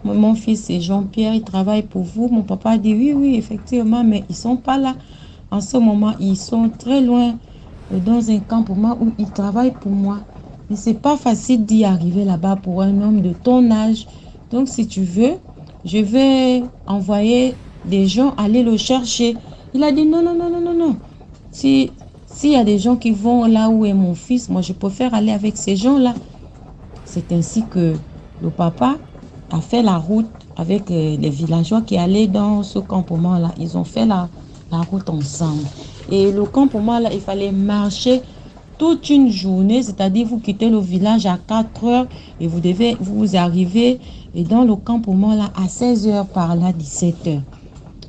Mon fils c'est Jean-Pierre, il travaille pour vous. Mon papa a dit, oui, effectivement, mais ils ne sont pas là. En ce moment, ils sont très loin dans un campement où ils travaillent pour moi. Mais ce n'est pas facile d'y arriver là-bas pour un homme de ton âge. Donc, si tu veux, je vais envoyer des gens aller le chercher. Il a dit non. S'il y a des gens qui vont là où est mon fils, moi, je préfère aller avec ces gens-là. C'est ainsi que le papa a fait la route avec les villageois qui allaient dans ce campement-là. Ils ont fait la route ensemble. Et le campement-là, il fallait marcher toute une journée, c'est-à-dire vous quittez le village à 4 heures et vous arrivez dans le campement là à 16 heures par là, 17 heures.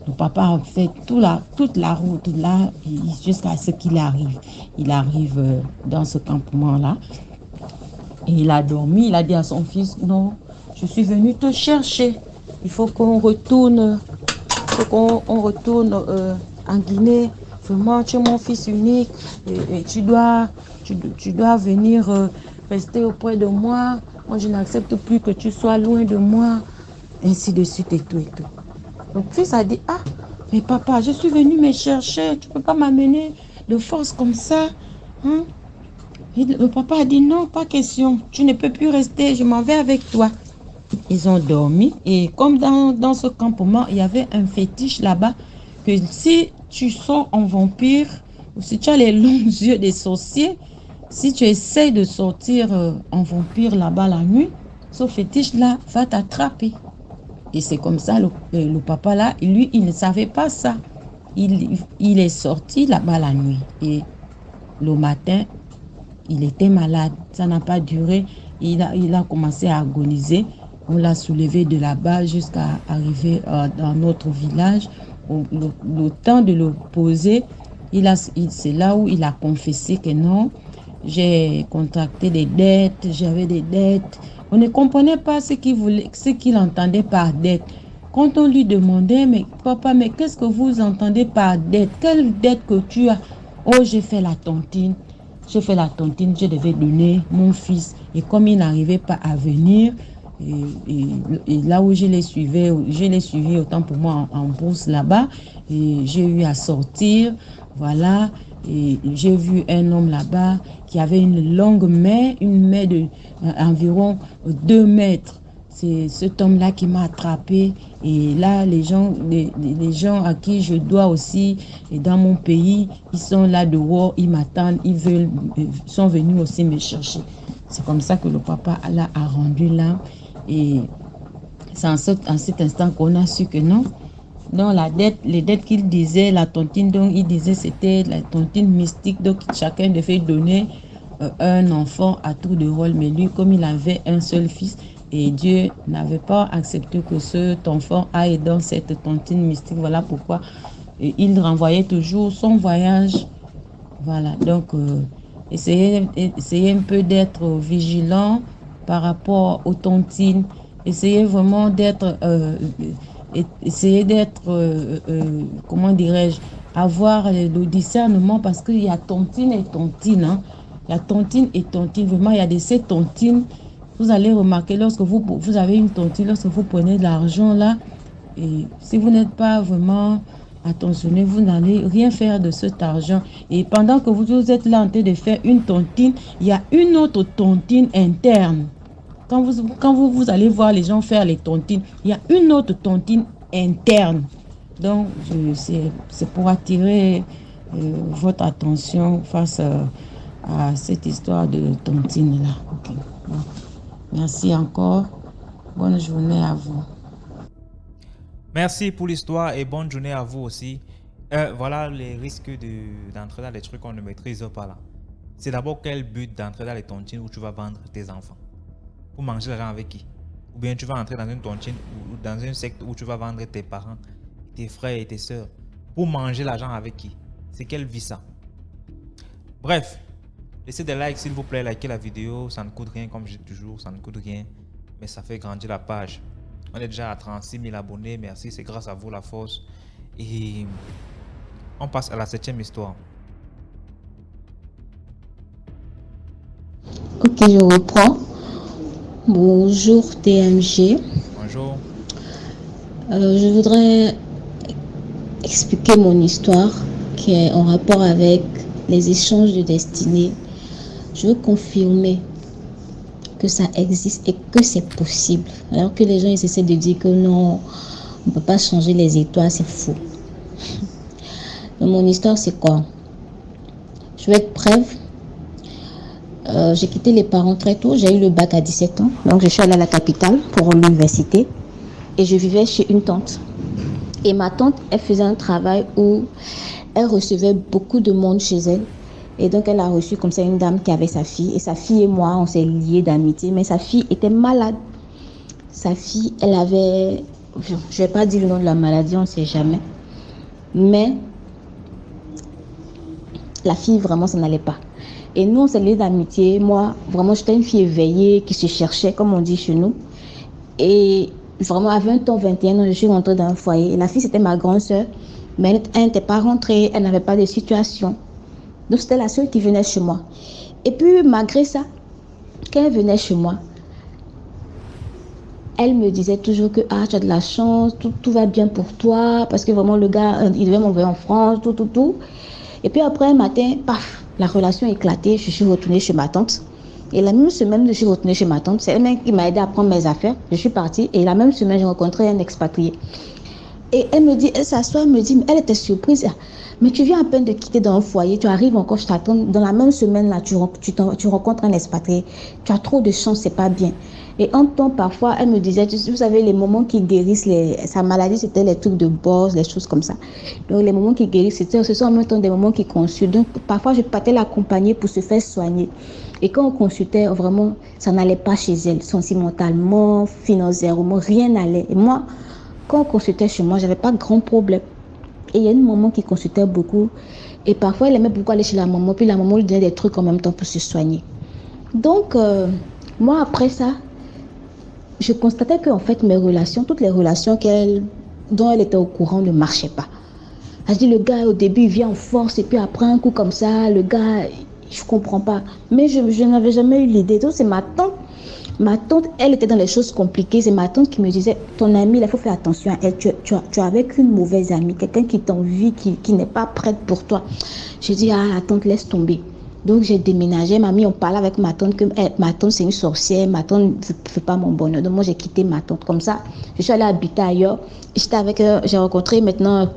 Le papa a fait toute la route là jusqu'à ce qu'il arrive. Il arrive dans ce campement là et il a dormi. Il a dit à son fils, non, je suis venu te chercher. Il faut qu'on retourne, en Guinée. Vraiment, tu es mon fils unique et tu dois venir rester auprès de moi. Moi, je n'accepte plus que tu sois loin de moi. Ainsi de suite et tout et tout. Donc, le fils a dit, ah, mais papa, je suis venu me chercher. Tu ne peux pas m'amener de force comme ça. Hein? Et le papa a dit, non, pas question. Tu ne peux plus rester, je m'en vais avec toi. Ils ont dormi. Et comme dans ce campement, il y avait un fétiche là-bas que si tu sors en vampire, ou si tu as les longs yeux des sorciers, si tu essaies de sortir en vampire là-bas la nuit, ce fétiche-là va t'attraper. Et c'est comme ça, le papa là, lui, il ne savait pas ça. Il est sorti là-bas la nuit. Et le matin, il était malade. Ça n'a pas duré. Il a commencé à agoniser. On l'a soulevé de là-bas jusqu'à arriver dans notre village. Le temps de le poser, c'est là où il a confessé que non, j'ai contracté des dettes, j'avais des dettes. On ne comprenait pas ce qu'il entendait par dette. Quand on lui demandait, mais papa, mais qu'est-ce que vous entendez par dette? Quelle dette que tu as? Oh, j'ai fait la tontine, je devais donner mon fils. Et comme il n'arrivait pas à venir, Et là où je les suivi autant pour moi en bourse là-bas. Et j'ai eu à sortir, voilà. Et j'ai vu un homme là-bas qui avait une longue main, une main de environ 2 mètres. C'est cet homme-là qui m'a attrapé. Et là, les gens à qui je dois aussi, et dans mon pays, ils sont là dehors, ils m'attendent, ils sont venus aussi me chercher. C'est comme ça que le papa là, a rendu l'âme. Et c'est en cet instant qu'on a su que non, les dettes qu'il disait, la tontine dont il disait, c'était la tontine mystique. Donc chacun devait donner un enfant à tour de rôle. Mais lui, comme il avait un seul fils, et Dieu n'avait pas accepté que cet enfant aille dans cette tontine mystique. Voilà pourquoi il renvoyait toujours son voyage. Voilà, donc essayez un peu d'être vigilant par rapport aux tontines. Essayez vraiment d'être, comment dirais-je, avoir le discernement, parce qu'il y a tontine et tontine. Hein. Il y a tontine et tontine. Vraiment, il y a ces tontines. Vous allez remarquer, lorsque vous avez une tontine, lorsque vous prenez de l'argent là, et si vous n'êtes pas vraiment attentionné, vous n'allez rien faire de cet argent. Et pendant que vous êtes là en train de faire une tontine, il y a une autre tontine interne. Quand vous allez voir les gens faire les tontines, il y a une autre tontine interne. Donc, c'est pour attirer votre attention face à cette histoire de tontine-là. Okay. Bon. Merci encore. Bonne journée à vous. Merci pour l'histoire et bonne journée à vous aussi. Voilà les risques d'entrer dans les trucs qu'on ne maîtrise pas là. C'est d'abord quel but d'entrer dans les tontines où tu vas vendre tes enfants? Pour manger l'argent avec qui? Ou bien tu vas entrer dans une tontine ou dans une secte où tu vas vendre tes parents, tes frères et tes sœurs. Pour manger l'argent avec qui? C'est quelle vie ça? Bref, laissez des likes s'il vous plaît, likez la vidéo, ça ne coûte rien comme je dis toujours, ça ne coûte rien, mais ça fait grandir la page. On est déjà à 36 000 abonnés, merci, c'est grâce à vous la force. Et on passe à la 7e histoire. Ok, je reprends. Bonjour TMG. Bonjour. Je voudrais expliquer mon histoire qui est en rapport avec les échanges de destinée. Je veux confirmer que ça existe et que c'est possible. Alors que les gens ils essaient de dire que non, on ne peut pas changer les étoiles, c'est faux. Donc, mon histoire c'est quoi? Je vais être brève. J'ai quitté les parents très tôt, j'ai eu le bac à 17 ans. Donc je suis allée à la capitale pour l'université et je vivais chez une tante. Et ma tante, elle faisait un travail où elle recevait beaucoup de monde chez elle. Et donc, elle a reçu comme ça une dame qui avait sa fille. Et sa fille et moi, on s'est liés d'amitié. Mais sa fille était malade. Sa fille, elle avait... Je ne vais pas dire le nom de la maladie, on ne sait jamais. Mais la fille, vraiment, ça n'allait pas. Et nous, on s'est liés d'amitié. Moi, vraiment, j'étais une fille éveillée qui se cherchait, comme on dit chez nous. Et vraiment, à 20 ans, 21 ans, je suis rentrée dans un foyer. Et la fille, c'était ma grande sœur. Mais elle n'était pas rentrée. Elle n'avait pas de situation. Donc, c'était la seule qui venait chez moi. Et puis, malgré ça, quand elle venait chez moi, elle me disait toujours que tu as de la chance, tout va bien pour toi, parce que vraiment, le gars, il devait m'envoyer en France, tout. Et puis après, un matin, paf, la relation a éclaté, je suis retournée chez ma tante. Et la même semaine, je suis retournée chez ma tante. C'est elle-même qui m'a aidé à prendre mes affaires. Je suis partie. Et la même semaine, j'ai rencontré un expatrié. Et elle me dit, elle s'assoit, elle me dit, elle était surprise. Mais tu viens à peine de quitter dans un foyer, tu arrives encore, je t'attends. Dans la même semaine, là, tu rencontres un expatrié. Tu as trop de chance, c'est pas bien. Et en temps, parfois, elle me disait, vous savez, les moments qui guérissent sa maladie, c'était les trucs de bosse, les choses comme ça. Donc, les moments qui guérissent, ce sont en même temps des moments qui consultent. Donc, parfois, je partais l'accompagner pour se faire soigner. Et quand on consultait, vraiment, ça n'allait pas chez elle, sentimentalement, financièrement, rien n'allait. Et moi, quand on consultait chez moi, j'avais pas grand problème. Et il y a une maman qui consultait beaucoup. Et parfois, elle aimait beaucoup aller chez la maman. Puis la maman lui donnait des trucs en même temps pour se soigner. Donc, moi, après ça, je constatais qu'en fait, mes relations, toutes les relations dont elle était au courant ne marchaient pas. Elle dit, le gars, au début, il vient en force. Et puis après, un coup comme ça, le gars, je ne comprends pas. Mais je n'avais jamais eu l'idée. Donc, c'est ma tante Ma tante, elle était dans les choses compliquées. C'est ma tante qui me disait, ton amie, il faut faire attention à elle. Tu es avec une mauvaise amie, quelqu'un qui t'envie, qui n'est pas prête pour toi. J'ai dit, ah, la tante, laisse tomber. Donc, j'ai déménagé. On parlait avec ma tante que ma tante, c'est une sorcière. Ma tante ne fait pas mon bonheur. Donc, moi, j'ai quitté ma tante comme ça. Je suis allée habiter ailleurs. J'ai rencontré maintenant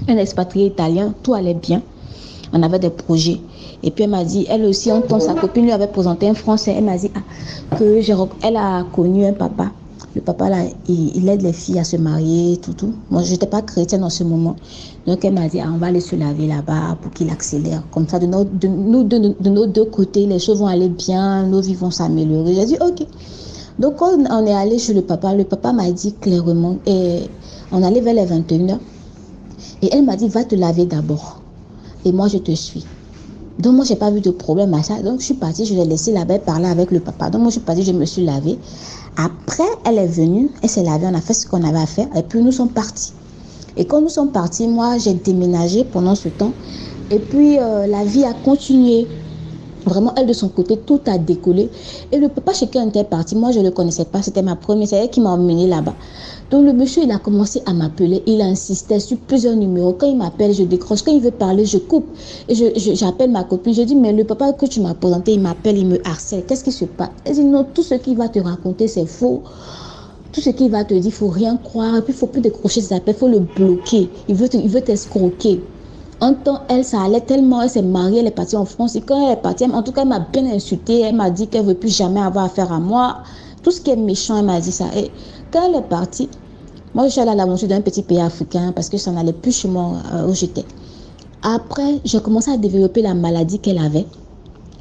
un expatrié italien. Tout allait bien. On avait des projets. Et puis elle m'a dit, elle aussi, sa copine lui avait présenté un Français. Elle m'a dit elle a connu un papa. Le papa, là, il aide les filles à se marier, tout. Moi, je n'étais pas chrétienne en ce moment. Donc elle m'a dit, on va aller se laver là-bas pour qu'il accélère. Comme ça, de nos deux côtés, les choses vont aller bien, nos vies vont s'améliorer. J'ai dit, ok. Donc quand on est allé chez le papa m'a dit clairement, et on allait vers les 21h. Et elle m'a dit, va te laver d'abord. Et moi, je te suis. Donc, moi, je n'ai pas vu de problème à ça. Donc, je suis partie, je l'ai laissé là-bas parler avec le papa. Donc, moi, je suis partie, je me suis lavée. Après, elle est venue, elle s'est lavée, on a fait ce qu'on avait à faire. Et puis, nous sommes partis. Et quand nous sommes partis, moi, j'ai déménagé pendant ce temps. Et puis, la vie a continué. Vraiment, elle, de son côté, tout a décollé. Et le papa chez qui on était parti, moi, je ne le connaissais pas. C'était ma première, c'est elle qui m'a emmenée là-bas. Donc, le monsieur, il a commencé à m'appeler. Il insistait sur plusieurs numéros. Quand il m'appelle, je décroche. Quand il veut parler, je coupe. Et j'appelle ma copine. Je dis, mais le papa que tu m'as présenté, il m'appelle, il me harcèle. Qu'est-ce qui se passe? Elle dit, non, tout ce qu'il va te raconter, c'est faux. Tout ce qu'il va te dire, il ne faut rien croire. Et puis, il ne faut plus décrocher ses appels. Il faut le bloquer. Il veut t'escroquer. Un temps, elle, ça allait tellement, elle s'est mariée, elle est partie en France. Et quand elle est partie, en tout cas, elle m'a bien insultée. Elle m'a dit qu'elle ne veut plus jamais avoir affaire à moi. Tout ce qui est méchant, elle m'a dit ça. Et quand elle est partie, moi, je suis allée à l'aventure d'un petit pays africain parce que ça n'allait plus chez moi où j'étais. Après, j'ai commencé à développer la maladie qu'elle avait.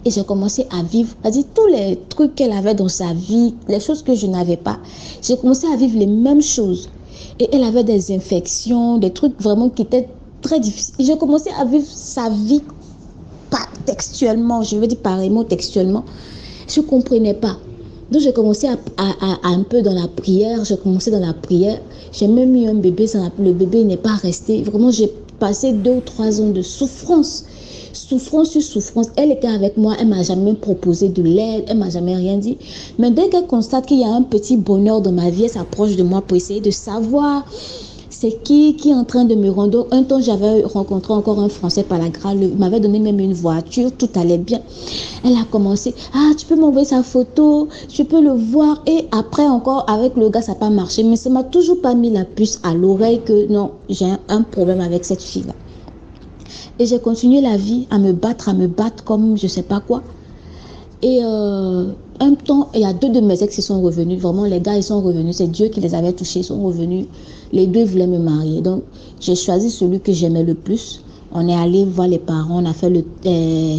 Et j'ai commencé à vivre, c'est-à-dire tous les trucs qu'elle avait dans sa vie, les choses que je n'avais pas. J'ai commencé à vivre les mêmes choses. Et elle avait des infections, des trucs vraiment qui étaient très difficiles. J'ai commencé à vivre sa vie, pas textuellement, je veux dire pareillement textuellement. Je ne comprenais pas. Donc j'ai commencé à un peu dans la prière. J'ai commencé dans la prière. J'ai même eu un bébé. Le bébé n'est pas resté. Vraiment, j'ai passé 2 ou 3 ans de souffrance. Souffrance sur souffrance. Elle était avec moi. Elle ne m'a jamais proposé de l'aide. Elle ne m'a jamais rien dit. Mais dès qu'elle constate qu'il y a un petit bonheur dans ma vie, elle s'approche de moi pour essayer de savoir c'est qui est en train de me rendre. Un temps, j'avais rencontré encore un Français par la grâce. Il m'avait donné même une voiture. Tout allait bien. Elle a commencé. Ah, tu peux m'envoyer sa photo. Je peux le voir. Et après encore, avec le gars, ça n'a pas marché. Mais ça ne m'a toujours pas mis la puce à l'oreille que non, j'ai un problème avec cette fille-là. Et j'ai continué la vie à me battre comme je ne sais pas quoi. Et un temps, il y a 2 de mes ex qui sont revenus. Vraiment, les gars, ils sont revenus. C'est Dieu qui les avait touchés, ils sont revenus. Les 2 voulaient me marier. Donc, j'ai choisi celui que j'aimais le plus. On est allé voir les parents. On a fait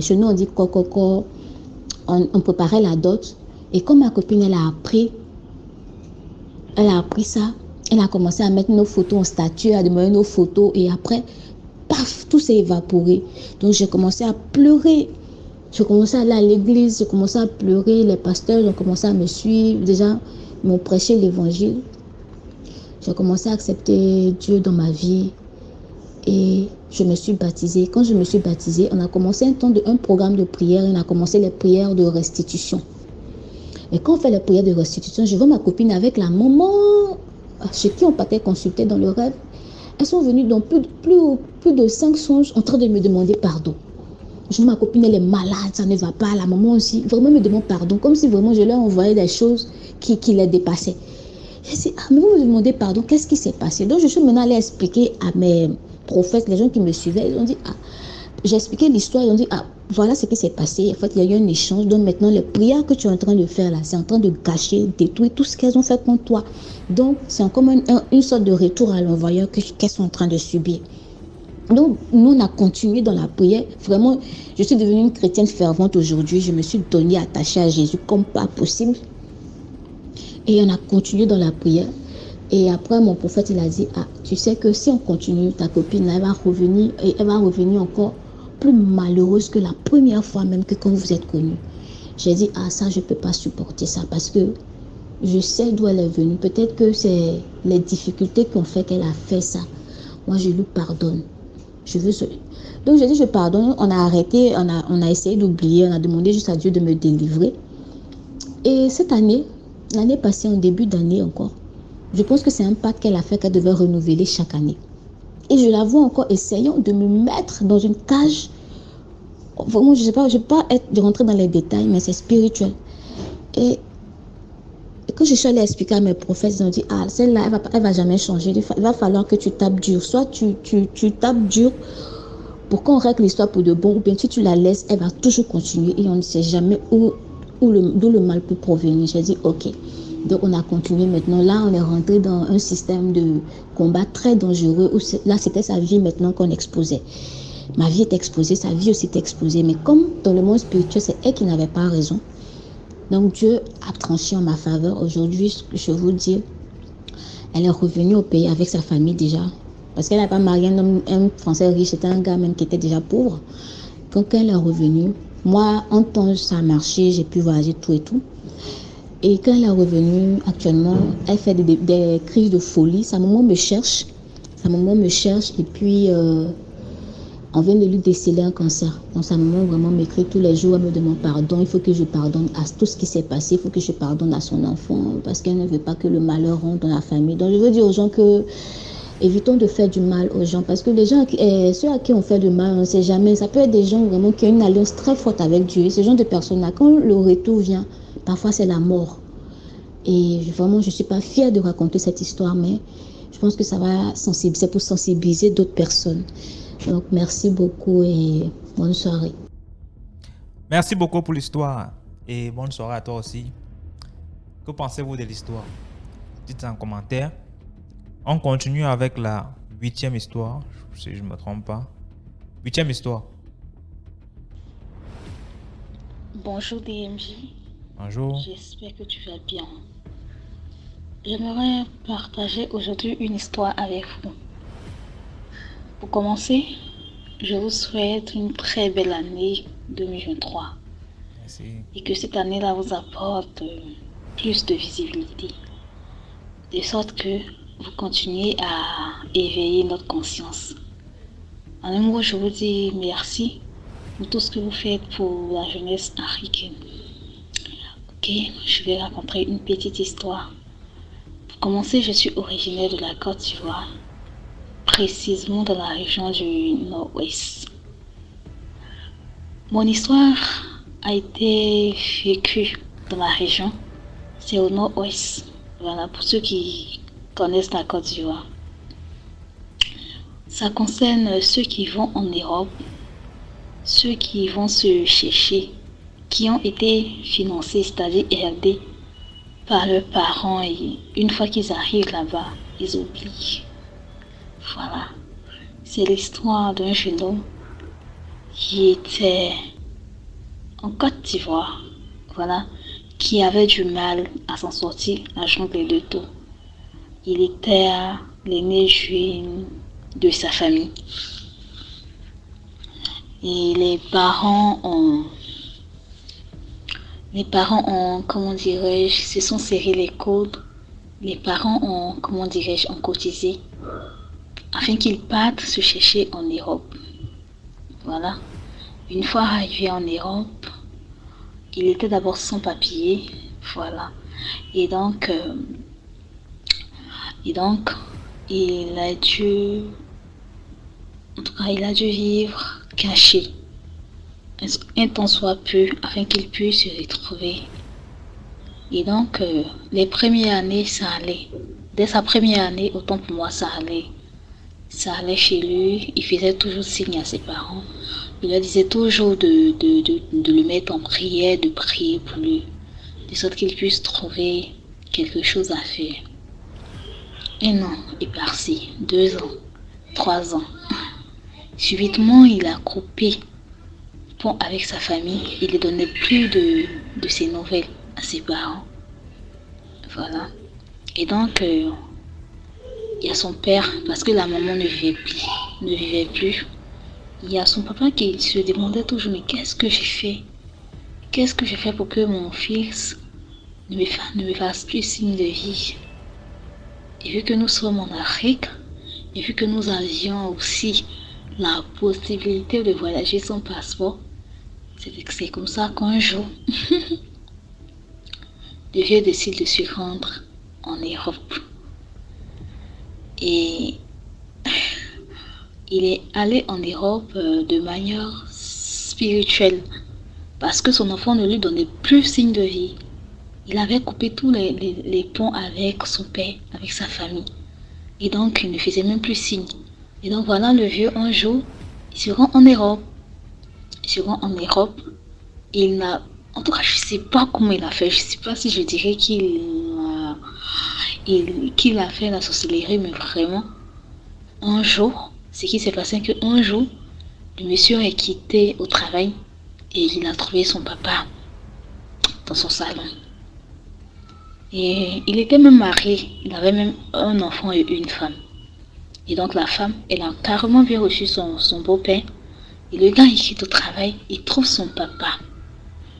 chez nous, on dit coco. On préparait la dot. Et comme ma copine, elle a appris ça. Elle a commencé à mettre nos photos en statut, à demander nos photos. Et après, paf, tout s'est évaporé. Donc, j'ai commencé à pleurer. Je commençais à aller à l'église, j'ai commencé à pleurer, les pasteurs ont commencé à me suivre, déjà, ils m'ont prêché l'évangile. J'ai commencé à accepter Dieu dans ma vie et je me suis baptisée. Quand je me suis baptisée, on a commencé un programme de prière, on a commencé les prières de restitution. Et quand on fait les prières de restitution, je vois ma copine avec la maman chez qui on partait consulter dans le rêve. Elles sont venues dans plus de 5 songes en train de me demander pardon. Je vois ma copine, elle est malade, ça ne va pas. La maman aussi, vraiment me demande pardon. Comme si vraiment je leur envoyais des choses qui les dépassaient. Je dis, mais vous me demandez pardon, qu'est-ce qui s'est passé? Donc je suis maintenant allée expliquer à mes prophètes, les gens qui me suivaient. Ils ont dit, j'ai expliqué l'histoire. Ils ont dit, voilà ce qui s'est passé. En fait, il y a eu un échange. Donc maintenant, les prières que tu es en train de faire là, c'est en train de gâcher, détruire tout ce qu'elles ont fait contre toi. Donc c'est encore une sorte de retour à l'envoyeur qu'elles sont en train de subir. Donc, nous, on a continué dans la prière. Vraiment, je suis devenue une chrétienne fervente aujourd'hui. Je me suis donnée, attachée à Jésus comme pas possible. Et on a continué dans la prière. Et après, mon prophète, il a dit, tu sais que si on continue, ta copine, elle va revenir. Et elle va revenir encore plus malheureuse que la première fois même que quand vous êtes connus. J'ai dit, ça, je ne peux pas supporter ça parce que je sais d'où elle est venue. Peut-être que c'est les difficultés qui ont fait qu'elle a fait ça. Moi, je lui pardonne. Donc j'ai dit je pardonne, on a arrêté, on a essayé d'oublier, on a demandé juste à Dieu de me délivrer. Et cette année, l'année passée, en début d'année encore. Je pense que c'est un pacte qu'elle a fait qu'elle devait renouveler chaque année. Et je la vois encore essayant de me mettre dans une cage. Vraiment, je ne vais pas rentrer dans les détails, mais c'est spirituel. Et quand je suis allée expliquer à mes prophètes, ils ont dit, ah, celle-là, elle va jamais changer. Il va falloir que tu tapes dur. Soit tu tapes dur pour qu'on règle l'histoire pour de bon, ou bien si tu la laisses, elle va toujours continuer et on ne sait jamais d'où le mal peut provenir. J'ai dit, ok. Donc on a continué maintenant. Là, on est rentré dans un système de combat très dangereux où là, c'était sa vie maintenant qu'on exposait. Ma vie est exposée, sa vie aussi est exposée. Mais comme dans le monde spirituel, c'est elle qui n'avait pas raison. Donc Dieu a tranché en ma faveur. Aujourd'hui, je vous dis, elle est revenue au pays avec sa famille déjà. Parce qu'elle n'a pas marié un Français riche, c'était un gars même qui était déjà pauvre. Quand elle est revenue, moi, en temps, ça a marché, j'ai pu voyager tout et tout. Et quand elle est revenue, actuellement, elle fait des crises de folie. Sa maman me cherche. Et puis, on vient de lui déceler un cancer. Donc sa maman vraiment m'écrit tous les jours, elle me demande pardon. Il faut que je pardonne à tout ce qui s'est passé. Il faut que je pardonne à son enfant parce qu'elle ne veut pas que le malheur rentre dans la famille. Donc je veux dire aux gens que évitons de faire du mal aux gens parce que les gens, ceux à qui on fait du mal, on ne sait jamais. Ça peut être des gens vraiment qui ont une alliance très forte avec Dieu. Et ce genre de personnes-là, quand le retour vient, parfois c'est la mort. Et vraiment, je ne suis pas fière de raconter cette histoire, mais je pense que ça va sensibiliser, pour sensibiliser d'autres personnes. Donc, merci beaucoup et bonne soirée. Merci beaucoup pour l'histoire et bonne soirée à toi aussi. Que pensez-vous de l'histoire? Dites en commentaire. On continue avec la 8e histoire, si je ne me trompe pas. 8e histoire. Bonjour DMJ. Bonjour. J'espère que tu vas bien. J'aimerais partager aujourd'hui une histoire avec vous. Pour commencer, je vous souhaite une très belle année 2023. Merci. Et que cette année-là vous apporte plus de visibilité. De sorte que vous continuez à éveiller notre conscience. En un mot, je vous dis merci pour tout ce que vous faites pour la jeunesse africaine. Ok, je vais raconter une petite histoire. Pour commencer, je suis originaire de la Côte d'Ivoire, précisément dans la région du Nord-Ouest. Mon histoire a été vécue dans la région, c'est au Nord-Ouest. Voilà, pour ceux qui connaissent la Côte d'Ivoire. Ça concerne ceux qui vont en Europe, ceux qui vont se chercher, qui ont été financés, c'est-à-dire aidés par leurs parents et une fois qu'ils arrivent là-bas, ils oublient. Voilà. C'est l'histoire d'un jeune homme qui était en Côte d'Ivoire, voilà, qui avait du mal à s'en sortir, à jongler de tout. Il était l'aîné de sa famille. Et les parents ont, comment dirais-je, se sont serrés les coudes. Les parents ont, comment dirais-je, ont cotisé afin qu'ils partent se chercher en Europe. Voilà. Une fois arrivé en Europe, il était d'abord sans papier. Voilà. Et donc, il a dû vivre caché un temps soit peu afin qu'il puisse se retrouver. Et donc, les premières années, ça allait. Dès sa première année, autant pour moi, ça allait. Ça allait chez lui, il faisait toujours signe à ses parents. Il leur disait toujours de le mettre en prière, de prier pour lui, de sorte qu'il puisse trouver quelque chose à faire. 1 an est passé, 2 ans, 3 ans. Subitement, il a coupé pont avec sa famille. Il ne donnait plus de ses nouvelles à ses parents. Voilà. Et donc, il y a son père, parce que la maman ne vivait plus. Il y a son papa qui se demandait toujours, mais qu'est-ce que j'ai fait? Qu'est-ce que j'ai fait pour que mon fils ne me fasse plus signe de vie? Et vu que nous sommes en Afrique, et vu que nous avions aussi la possibilité de voyager sans passeport, c'est comme ça qu'un jour, le vieux décide de se rendre en Europe. Et il est allé en Europe de manière spirituelle parce que son enfant ne lui donnait plus signe de vie. Il avait coupé tous les ponts avec son père, avec sa famille. Et donc, il ne faisait même plus signe. Et donc, voilà le vieux, un jour, il se rend en Europe. Il se rend en Europe. Il n'a... En tout cas, je ne sais pas comment il a fait. Je ne sais pas si je dirais qu'il a fait la sorcellerie, mais vraiment, un jour, ce qui s'est passé, qu'un jour, le monsieur est quitté au travail et il a trouvé son papa dans son salon. Et il était même marié, il avait même un enfant et une femme. Et donc la femme, elle a carrément bien reçu son beau-père. Et le gars, il quitte au travail, il trouve son papa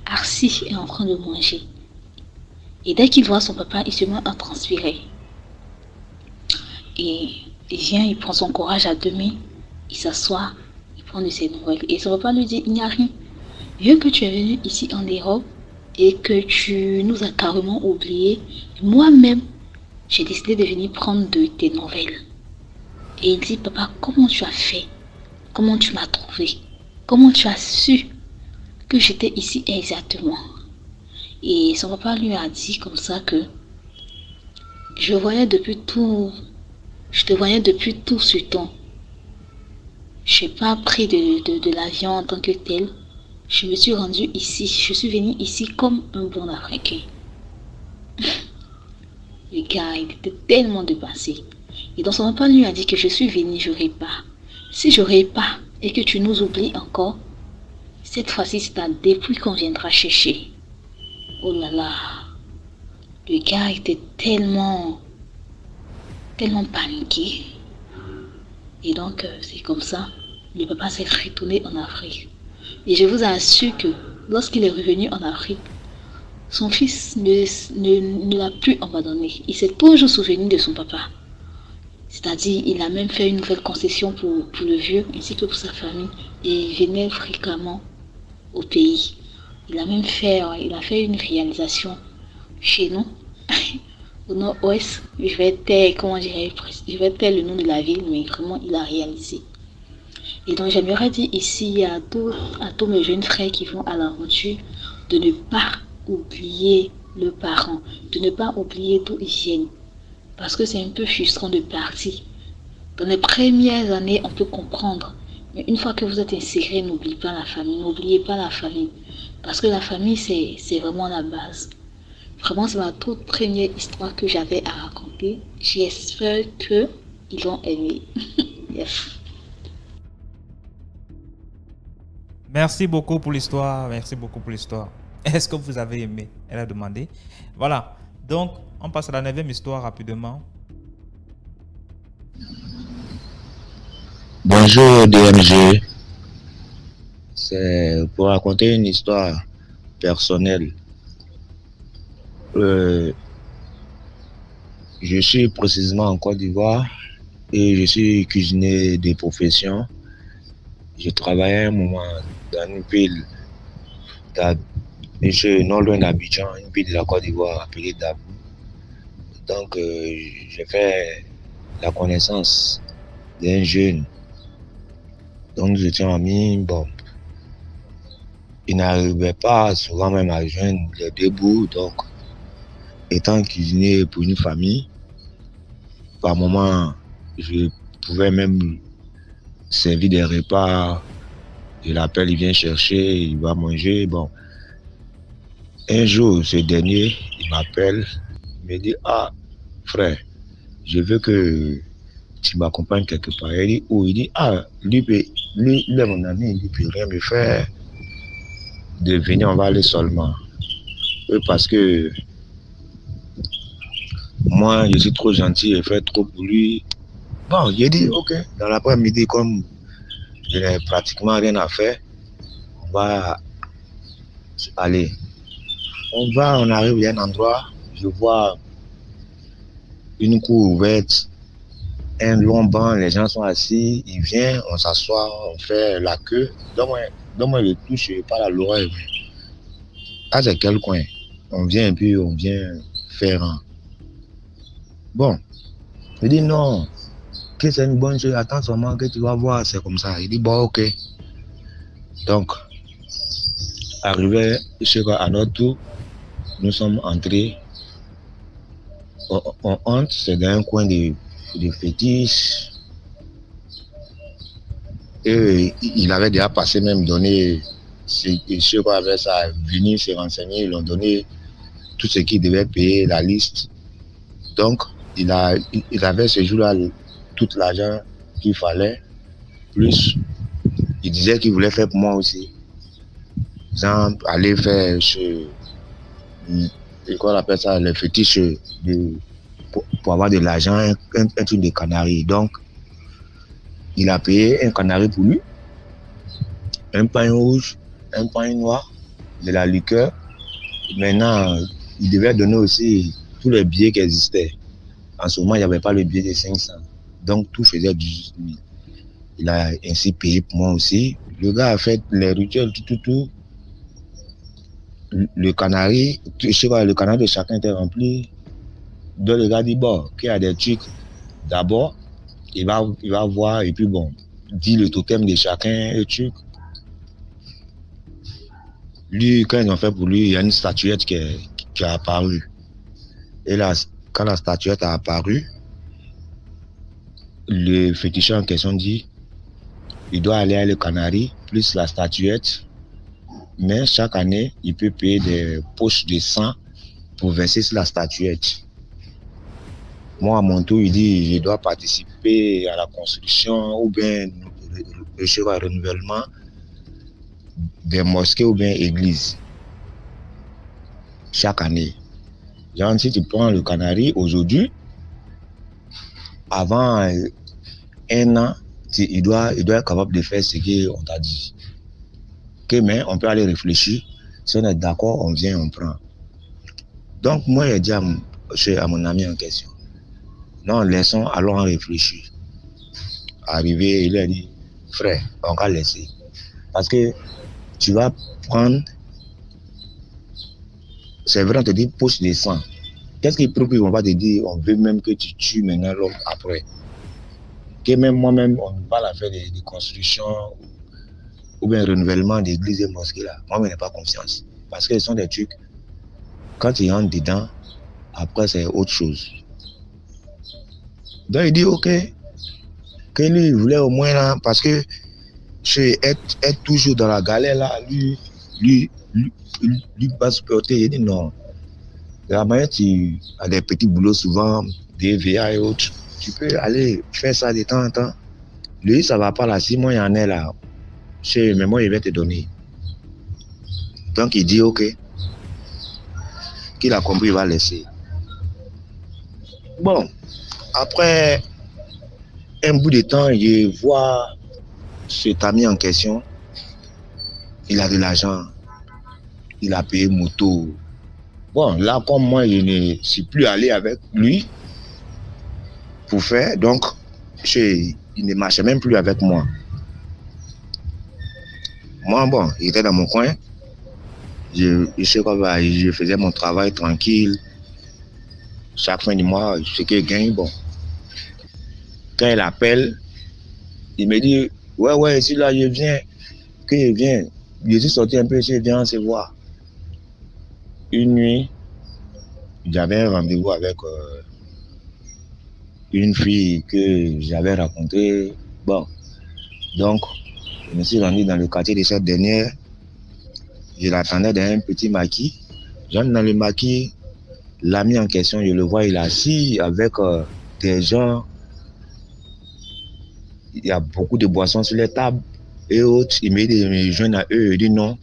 assis et en train de manger. Et dès qu'il voit son papa, il se met à transpirer. Et il vient, il prend son courage à deux mains, il s'assoit, il prend de ses nouvelles. Et son papa lui dit, il n'y a rien. Vu que tu es venu ici en Europe, et que tu nous as carrément oubliés, moi-même, j'ai décidé de venir prendre de tes nouvelles. Et il dit, papa, comment tu as fait? Comment tu m'as trouvé? Comment tu as su que j'étais ici exactement? Et son papa lui a dit comme ça que je te voyais depuis tout ce temps. Je n'ai pas pris de l'avion en tant que tel. Je me suis rendu ici, je suis venu ici comme un bon Africain. Le gars, il était tellement dépassé. Et donc son papa lui a dit que je suis venu, je répare. Si je répare et que tu nous oublies encore, cette fois-ci c'est ta dépouille qu'on viendra chercher. Oh là là. Le gars était tellement paniqué. Et donc c'est comme ça, le papa s'est retourné en Afrique. Et je vous assure que lorsqu'il est revenu en Afrique, son fils ne l'a plus abandonné. Il s'est toujours souvenu de son papa. C'est-à-dire, il a même fait une nouvelle concession pour le vieux, ainsi que pour sa famille. Et il venait fréquemment au pays. Il a fait une réalisation chez nous, au nord-ouest. Je vais taire le nom de la ville, mais vraiment, il a réalisé. Et donc j'aimerais dire ici à tous mes jeunes frères qui vont à l'aventure de ne pas oublier le parent, de ne pas oublier d'où ils viennent. Parce que c'est un peu frustrant de partir. Dans les premières années, on peut comprendre. Mais une fois que vous êtes inséré, n'oubliez pas la famille. N'oubliez pas la famille. Parce que la famille, c'est vraiment la base. Vraiment, c'est ma toute première histoire que j'avais à raconter. J'espère qu'ils ont aimé. Yes. Merci beaucoup pour l'histoire. Merci beaucoup pour l'histoire. Est-ce que vous avez aimé? Elle a demandé. Voilà. Donc, on passe à la 9e histoire rapidement. Bonjour DMG. C'est pour raconter une histoire personnelle. Je suis précisément en Côte d'Ivoire et je suis cuisinier de profession. Je travaillais un moment dans une ville non loin d'Abidjan, une ville de la Côte d'Ivoire appelée Dabou. Donc, j'ai fait la connaissance d'un jeune. Donc, j'étais ami, bon. Il n'arrivait pas souvent même à joindre les deux bouts. Donc, étant cuisinier pour une famille, par moment, je pouvais même servir des repas. Je l'appelle, il vient chercher, il va manger. Bon. Un jour, ce dernier, il m'appelle, il me dit, ah, frère, je veux que tu m'accompagnes quelque part. Il dit, où? Il dit, ah, lui, il est mon ami, il ne peut rien me faire. De venir, on va aller seulement. Parce que moi, je suis trop gentil et fais trop pour lui. Bon, j'ai dit, ok, dans l'après-midi, comme je n'ai pratiquement rien à faire, on va aller. On arrive à un endroit, je vois une cour ouverte, un long banc, les gens sont assis, il vient, on s'assoit, on fait la queue. Donc moi je touche pas à l'oreille. Ah, c'est quel coin? on vient un peu, on vient faire un. Bon, il dit non, que c'est une bonne chose, attends seulement que tu vas voir, c'est comme ça. Il dit bon, ok. Donc, arrivé à notre tour, nous sommes entrés. On entre, c'est dans un coin de fétiche. Et il avait déjà passé, même donné, ceux qui avaient ça, venu se renseigner, ils l'ont donné tout ce qu'il devait payer, la liste. Donc, il avait ce jour-là tout l'argent qu'il fallait, plus il disait qu'il voulait faire pour moi aussi. Exemple, aller faire qu'on appelle ça, le fétiche pour avoir de l'argent, un truc de canari. Donc, il a payé un canari pour lui, un pain rouge, un pain noir, de la liqueur. Maintenant, il devait donner aussi tous les billets qui existaient. En ce moment, il n'y avait pas le billet de 500. Donc, tout faisait 18 000. Il a ainsi payé pour moi aussi. Le gars a fait les rituels, tout. Le canari, le canari de chacun était rempli. Donc, le gars dit, bon, qu'il y a des trucs. D'abord, il va voir, et puis bon, dit le totem de chacun, et truc. Lui, quand ils ont fait pour lui, il y a une statuette qui a apparu. Et là, quand la statuette a apparu, le féticheur en question dit, il doit aller à le canari, plus la statuette, mais chaque année, il peut payer des poches de sang pour verser sur la statuette. Moi, à mon tour, il dit, je dois participer à la construction ou bien le renouvellement des mosquées ou bien églises. Chaque année. Genre, si tu prends le canari aujourd'hui, avant un an, il doit être capable de faire ce qu'on t'a dit. Mais on peut aller réfléchir. Si on est d'accord, on vient, on prend. Donc, moi, j'ai dit à mon ami en question, non, laissons, allons réfléchir. Arrivé, il a dit, frère, on va laisser. Parce que tu vas prendre, c'est vrai, on te dit poche de sang. Qu'est-ce qui prouve qu'on va te dire, on veut même que tu tues maintenant l'homme après. Que même moi-même, on va la faire des constructions ou bien renouvellement d'églises et mosquées là. Moi, je n'ai pas confiance. Parce que ce sont des trucs, quand tu rentres dedans, après c'est autre chose. Donc il dit ok, que lui il voulait au moins là, parce que être toujours dans la galère là, lui va supporter. Il dit non. De la manière tu as des petits boulots souvent, des VA et autres, tu peux aller faire ça de temps en temps. Lui ça va pas là, si moi il y en a là, mais moi il va te donner. Donc il dit ok, qu'il a compris, il va laisser. Bon. Après un bout de temps, je vois cet ami en question, il a de l'argent, il a payé moto. Bon, là, comme moi, je ne suis plus allé avec lui pour faire, donc il ne marchait même plus avec moi. Moi, bon, il était dans mon coin, je sais quoi, je faisais mon travail tranquille. Chaque fin du mois, ce que je gagne, bon. Quand il appelle, il me dit, ouais, si là je viens, que je viens. Je suis sorti un peu, je viens se voir. Une nuit, j'avais un rendez-vous avec une fille que j'avais rencontrée. Bon, donc, je me suis rendu dans le quartier de cette dernière. Je l'attendais dans un petit maquis. J'entre dans le maquis, l'ami en question, je le vois, il est assis avec des gens. Il y a beaucoup de boissons sur les tables et autres. Il me dit de me joindre à eux. Il dit non.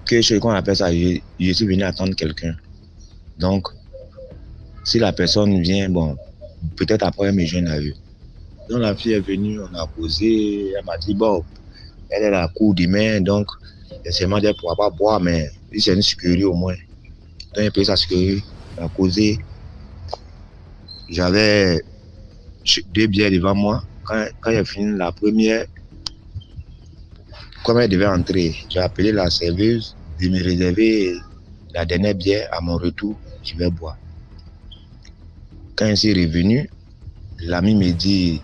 Que ce qu'on appelle ça, je suis venu attendre quelqu'un. Donc, si la personne vient, bon, peut-être après elle me joindre à eux. Donc la fille est venue, on a posé, elle m'a dit bon, elle est à la cour demain, donc elle m'a dit qu'elle ne pourra pas boire, mais c'est une sécurité au moins. Donc elle paye sa sécurité, on a causé. J'avais 2 bières devant moi. Quand j'ai fini la première, comme elle devait entrer, j'ai appelé la serveuse. de me réserver la dernière bière. À mon retour, je vais boire. Quand je suis revenu, l'ami me dit,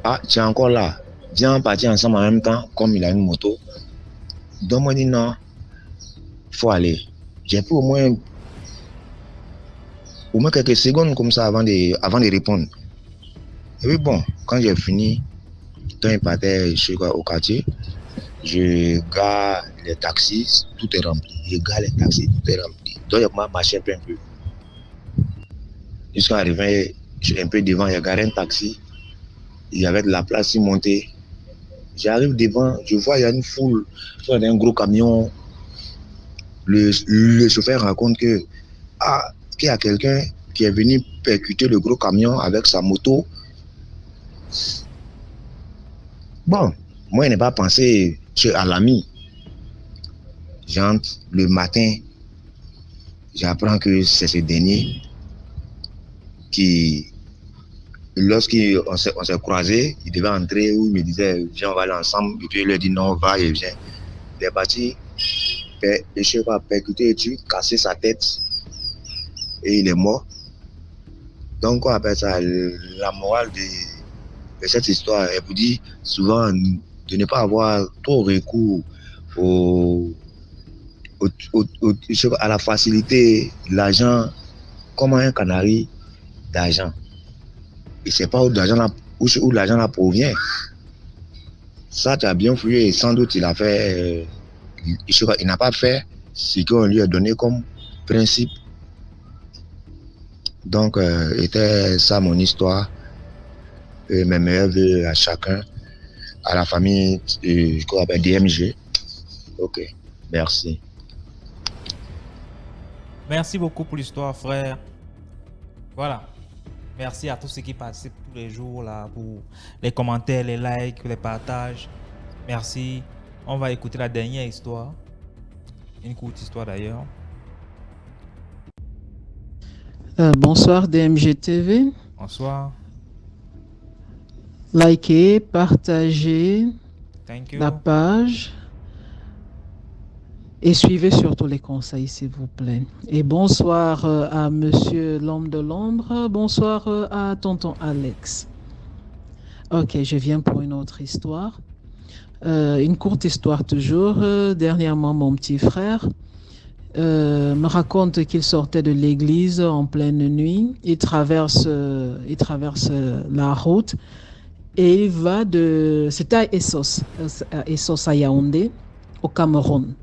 ah, tu es encore là, viens partir ensemble en même temps, comme il a une moto. Donc moi, je dis non, il faut aller. J'ai pris au moins quelques secondes comme ça avant de répondre. Et puis bon, quand j'ai fini, quand il partait au quartier, je gare les taxis, tout est rempli. Je gare les taxis, tout est rempli. Donc je marchais un peu. Jusqu'à arriver un peu devant, il y a un taxi. Il y avait de la place sur montée. J'arrive devant, je vois il y a une foule, il y a un gros camion. Le chauffeur raconte qu'il y a quelqu'un qui est venu percuter le gros camion avec sa moto. Bon, moi je n'ai pas pensé à l'ami. J'entre le matin, j'apprends que c'est ce dernier qui, lorsqu'on s'est croisés, il devait entrer où il me disait viens on va aller ensemble, et puis il lui a dit non va et viens. Il est parti, le chef a percuté et tu cassé sa tête et il est mort. Donc on appelle ça la morale de cette histoire. Elle vous dit souvent de ne pas avoir trop recours à la facilité, l'argent comme un canari d'argent. Et c'est pas où l'argent provient. Ça, tu as bien fouillé et sans doute il a fait, il n'a pas fait ce qu'on lui a donné comme principe. Donc, était ça mon histoire. Et mes meilleurs vœux à chacun, à la famille, je crois, DMG. Ok, merci. Merci beaucoup pour l'histoire, frère. Voilà. Merci à tous ceux qui participent tous les jours là pour les commentaires, les likes, les partages. Merci. On va écouter la dernière histoire. Une courte histoire d'ailleurs. Bonsoir DMG TV. Bonsoir. Likez, partagez la page et suivez surtout les conseils s'il vous plaît. Et bonsoir à monsieur l'homme de l'ombre, bonsoir à tonton Alex. Ok, je viens pour une autre histoire. Une courte histoire toujours. Dernièrement, mon petit frère me raconte qu'il sortait de l'église en pleine nuit. Il traverse la route. Et il va c'était à Essos à Yaoundé, au Cameroun.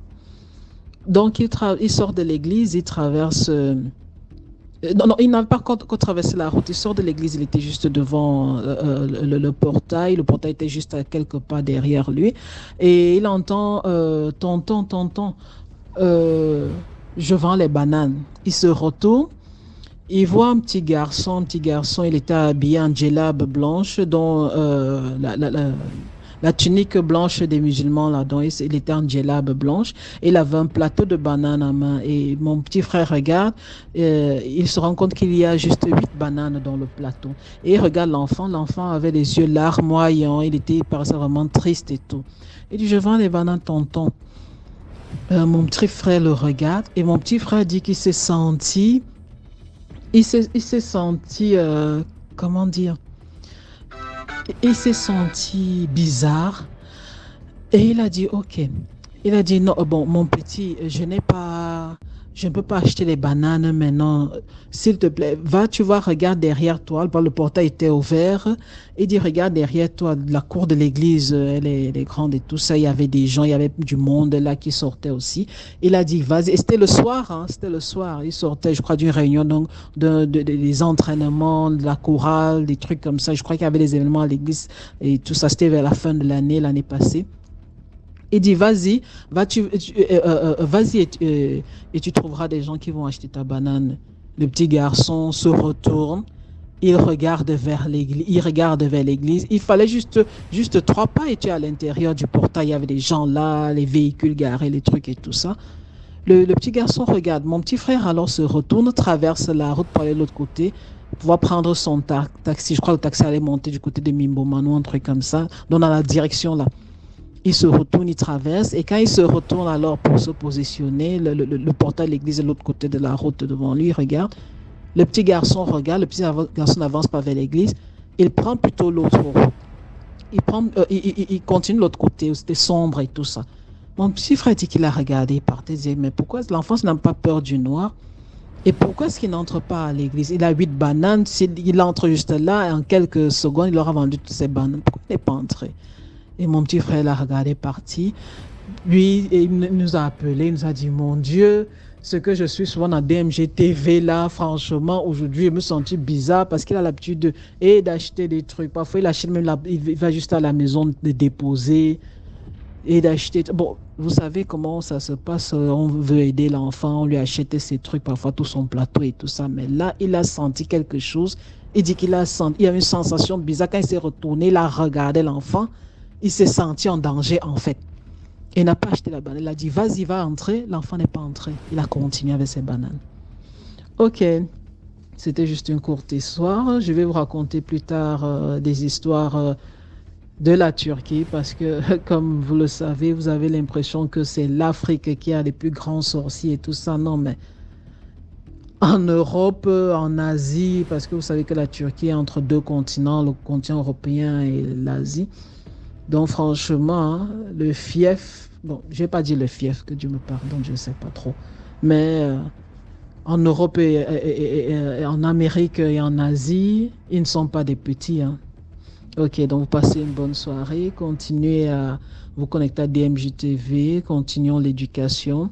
Donc il sort de l'église, il traverse... non, il n'a pas qu'à traverser la route, il sort de l'église, il était juste devant le portail était juste à quelques pas derrière lui. Et il entend « Tonton, je vends les bananes ». Il se retourne. Il voit un petit garçon, il était habillé en djellab blanche, dont la tunique blanche des musulmans, là, dont il était en djellab blanche. Il avait un plateau de bananes à main. Et mon petit frère regarde, il se rend compte qu'il y a juste 8 bananes dans le plateau. Et il regarde l'enfant avait les yeux larmoyants, il paraissait vraiment triste et tout. Il dit, je vends les bananes, tonton. Mon petit frère le regarde, et mon petit frère dit qu'il s'est senti... Il s'est senti, comment dire, il s'est senti bizarre et il a dit, ok, il a dit, non, bon, mon petit, je ne peux pas acheter les bananes maintenant, s'il te plaît, tu vas, regarde derrière toi, le portail était ouvert, il dit, regarde derrière toi, la cour de l'église, elle est grande et tout ça, il y avait des gens, il y avait du monde là qui sortait aussi. Il a dit, vas-y, et c'était le soir, il sortait, je crois, d'une réunion, donc, des entraînements, de la chorale, des trucs comme ça, je crois qu'il y avait des événements à l'église et tout ça, c'était vers la fin de l'année passée. Il dit, vas-y et tu trouveras des gens qui vont acheter ta banane. Le petit garçon se retourne, il regarde vers l'église. Il fallait juste 3 pas et tu es à l'intérieur du portail. Il y avait des gens là, les véhicules garés, les trucs et tout ça. Le petit garçon regarde. Mon petit frère alors se retourne, traverse la route pour aller de l'autre côté, va prendre son taxi. Je crois que le taxi allait monter du côté de Mimbomano, un truc comme ça, dans la direction là. Il se retourne, il traverse, et quand il se retourne alors pour se positionner, le portail de l'église est de l'autre côté de la route devant lui, il regarde. Le petit garçon regarde, le petit garçon n'avance pas vers l'église, il prend plutôt l'autre route. Il continue de l'autre côté où c'était sombre et tout ça. Mon petit frère dit qu'il a regardé, il partait, il disait, mais pourquoi l'enfant n'a pas peur du noir? Et pourquoi est-ce qu'il n'entre pas à l'église? Il a 8 bananes, s'il entre juste là, en quelques secondes, il aura vendu toutes ses bananes. Pourquoi il n'est pas entré? Et mon petit frère l'a regardé parti. Lui, il nous a appelé, il nous a dit, mon Dieu, ce que je suis souvent dans DMG TV là, franchement, aujourd'hui, je me sentis bizarre parce qu'il a l'habitude d'acheter des trucs. Parfois, il achète même, il va juste à la maison de déposer et d'acheter. Bon, vous savez comment ça se passe. On veut aider l'enfant, on lui achète ses trucs, parfois tout son plateau et tout ça. Mais là, il a senti quelque chose. Il dit qu'il a senti, il y a une sensation bizarre. Quand il s'est retourné, il a regardé l'enfant. Il s'est senti en danger, en fait. Il n'a pas acheté la banane. Il a dit, vas-y, va entrer. L'enfant n'est pas entré. Il a continué avec ses bananes. Ok. C'était juste une courte histoire. Je vais vous raconter plus tard des histoires de la Turquie parce que, comme vous le savez, vous avez l'impression que c'est l'Afrique qui a les plus grands sorciers et tout ça. Non, mais en Europe, en Asie, parce que vous savez que la Turquie est entre deux continents, le continent européen et l'Asie. Donc franchement, hein, le fief, bon, je n'ai pas dit le fief, que Dieu me pardonne, je ne sais pas trop. Mais en Europe et en Amérique et en Asie, ils ne sont pas des petits. Hein. Ok, donc vous passez une bonne soirée, continuez à vous connecter à DMJ TV, continuons l'éducation.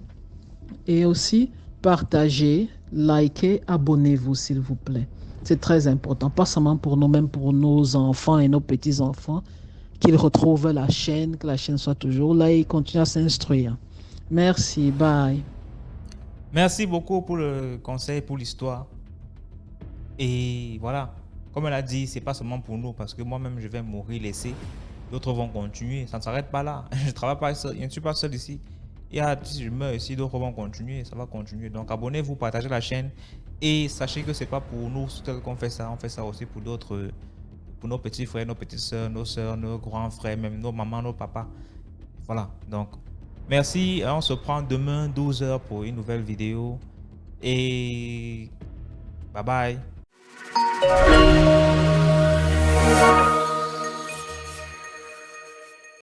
Et aussi, partagez, likez, abonnez-vous s'il vous plaît. C'est très important, pas seulement pour nous, même pour nos enfants et nos petits-enfants, qu'ils retrouvent la chaîne, que la chaîne soit toujours là et continuent à s'instruire. Merci, bye. Merci beaucoup pour le conseil, pour l'histoire. Et voilà, comme elle a dit, c'est pas seulement pour nous, parce que moi-même, je vais mourir, laisser. D'autres vont continuer, ça ne s'arrête pas là. Je ne travaille pas seul, je ne suis pas seul ici. Et si je meurs ici, d'autres vont continuer, ça va continuer. Donc abonnez-vous, partagez la chaîne. Et sachez que c'est pas pour nous seuls qu'on fait ça, on fait ça aussi pour d'autres. Pour nos petits frères, nos petites soeurs, nos grands frères, même nos mamans, nos papas. Voilà, donc merci. On se prend demain 12h pour une nouvelle vidéo. Et bye bye.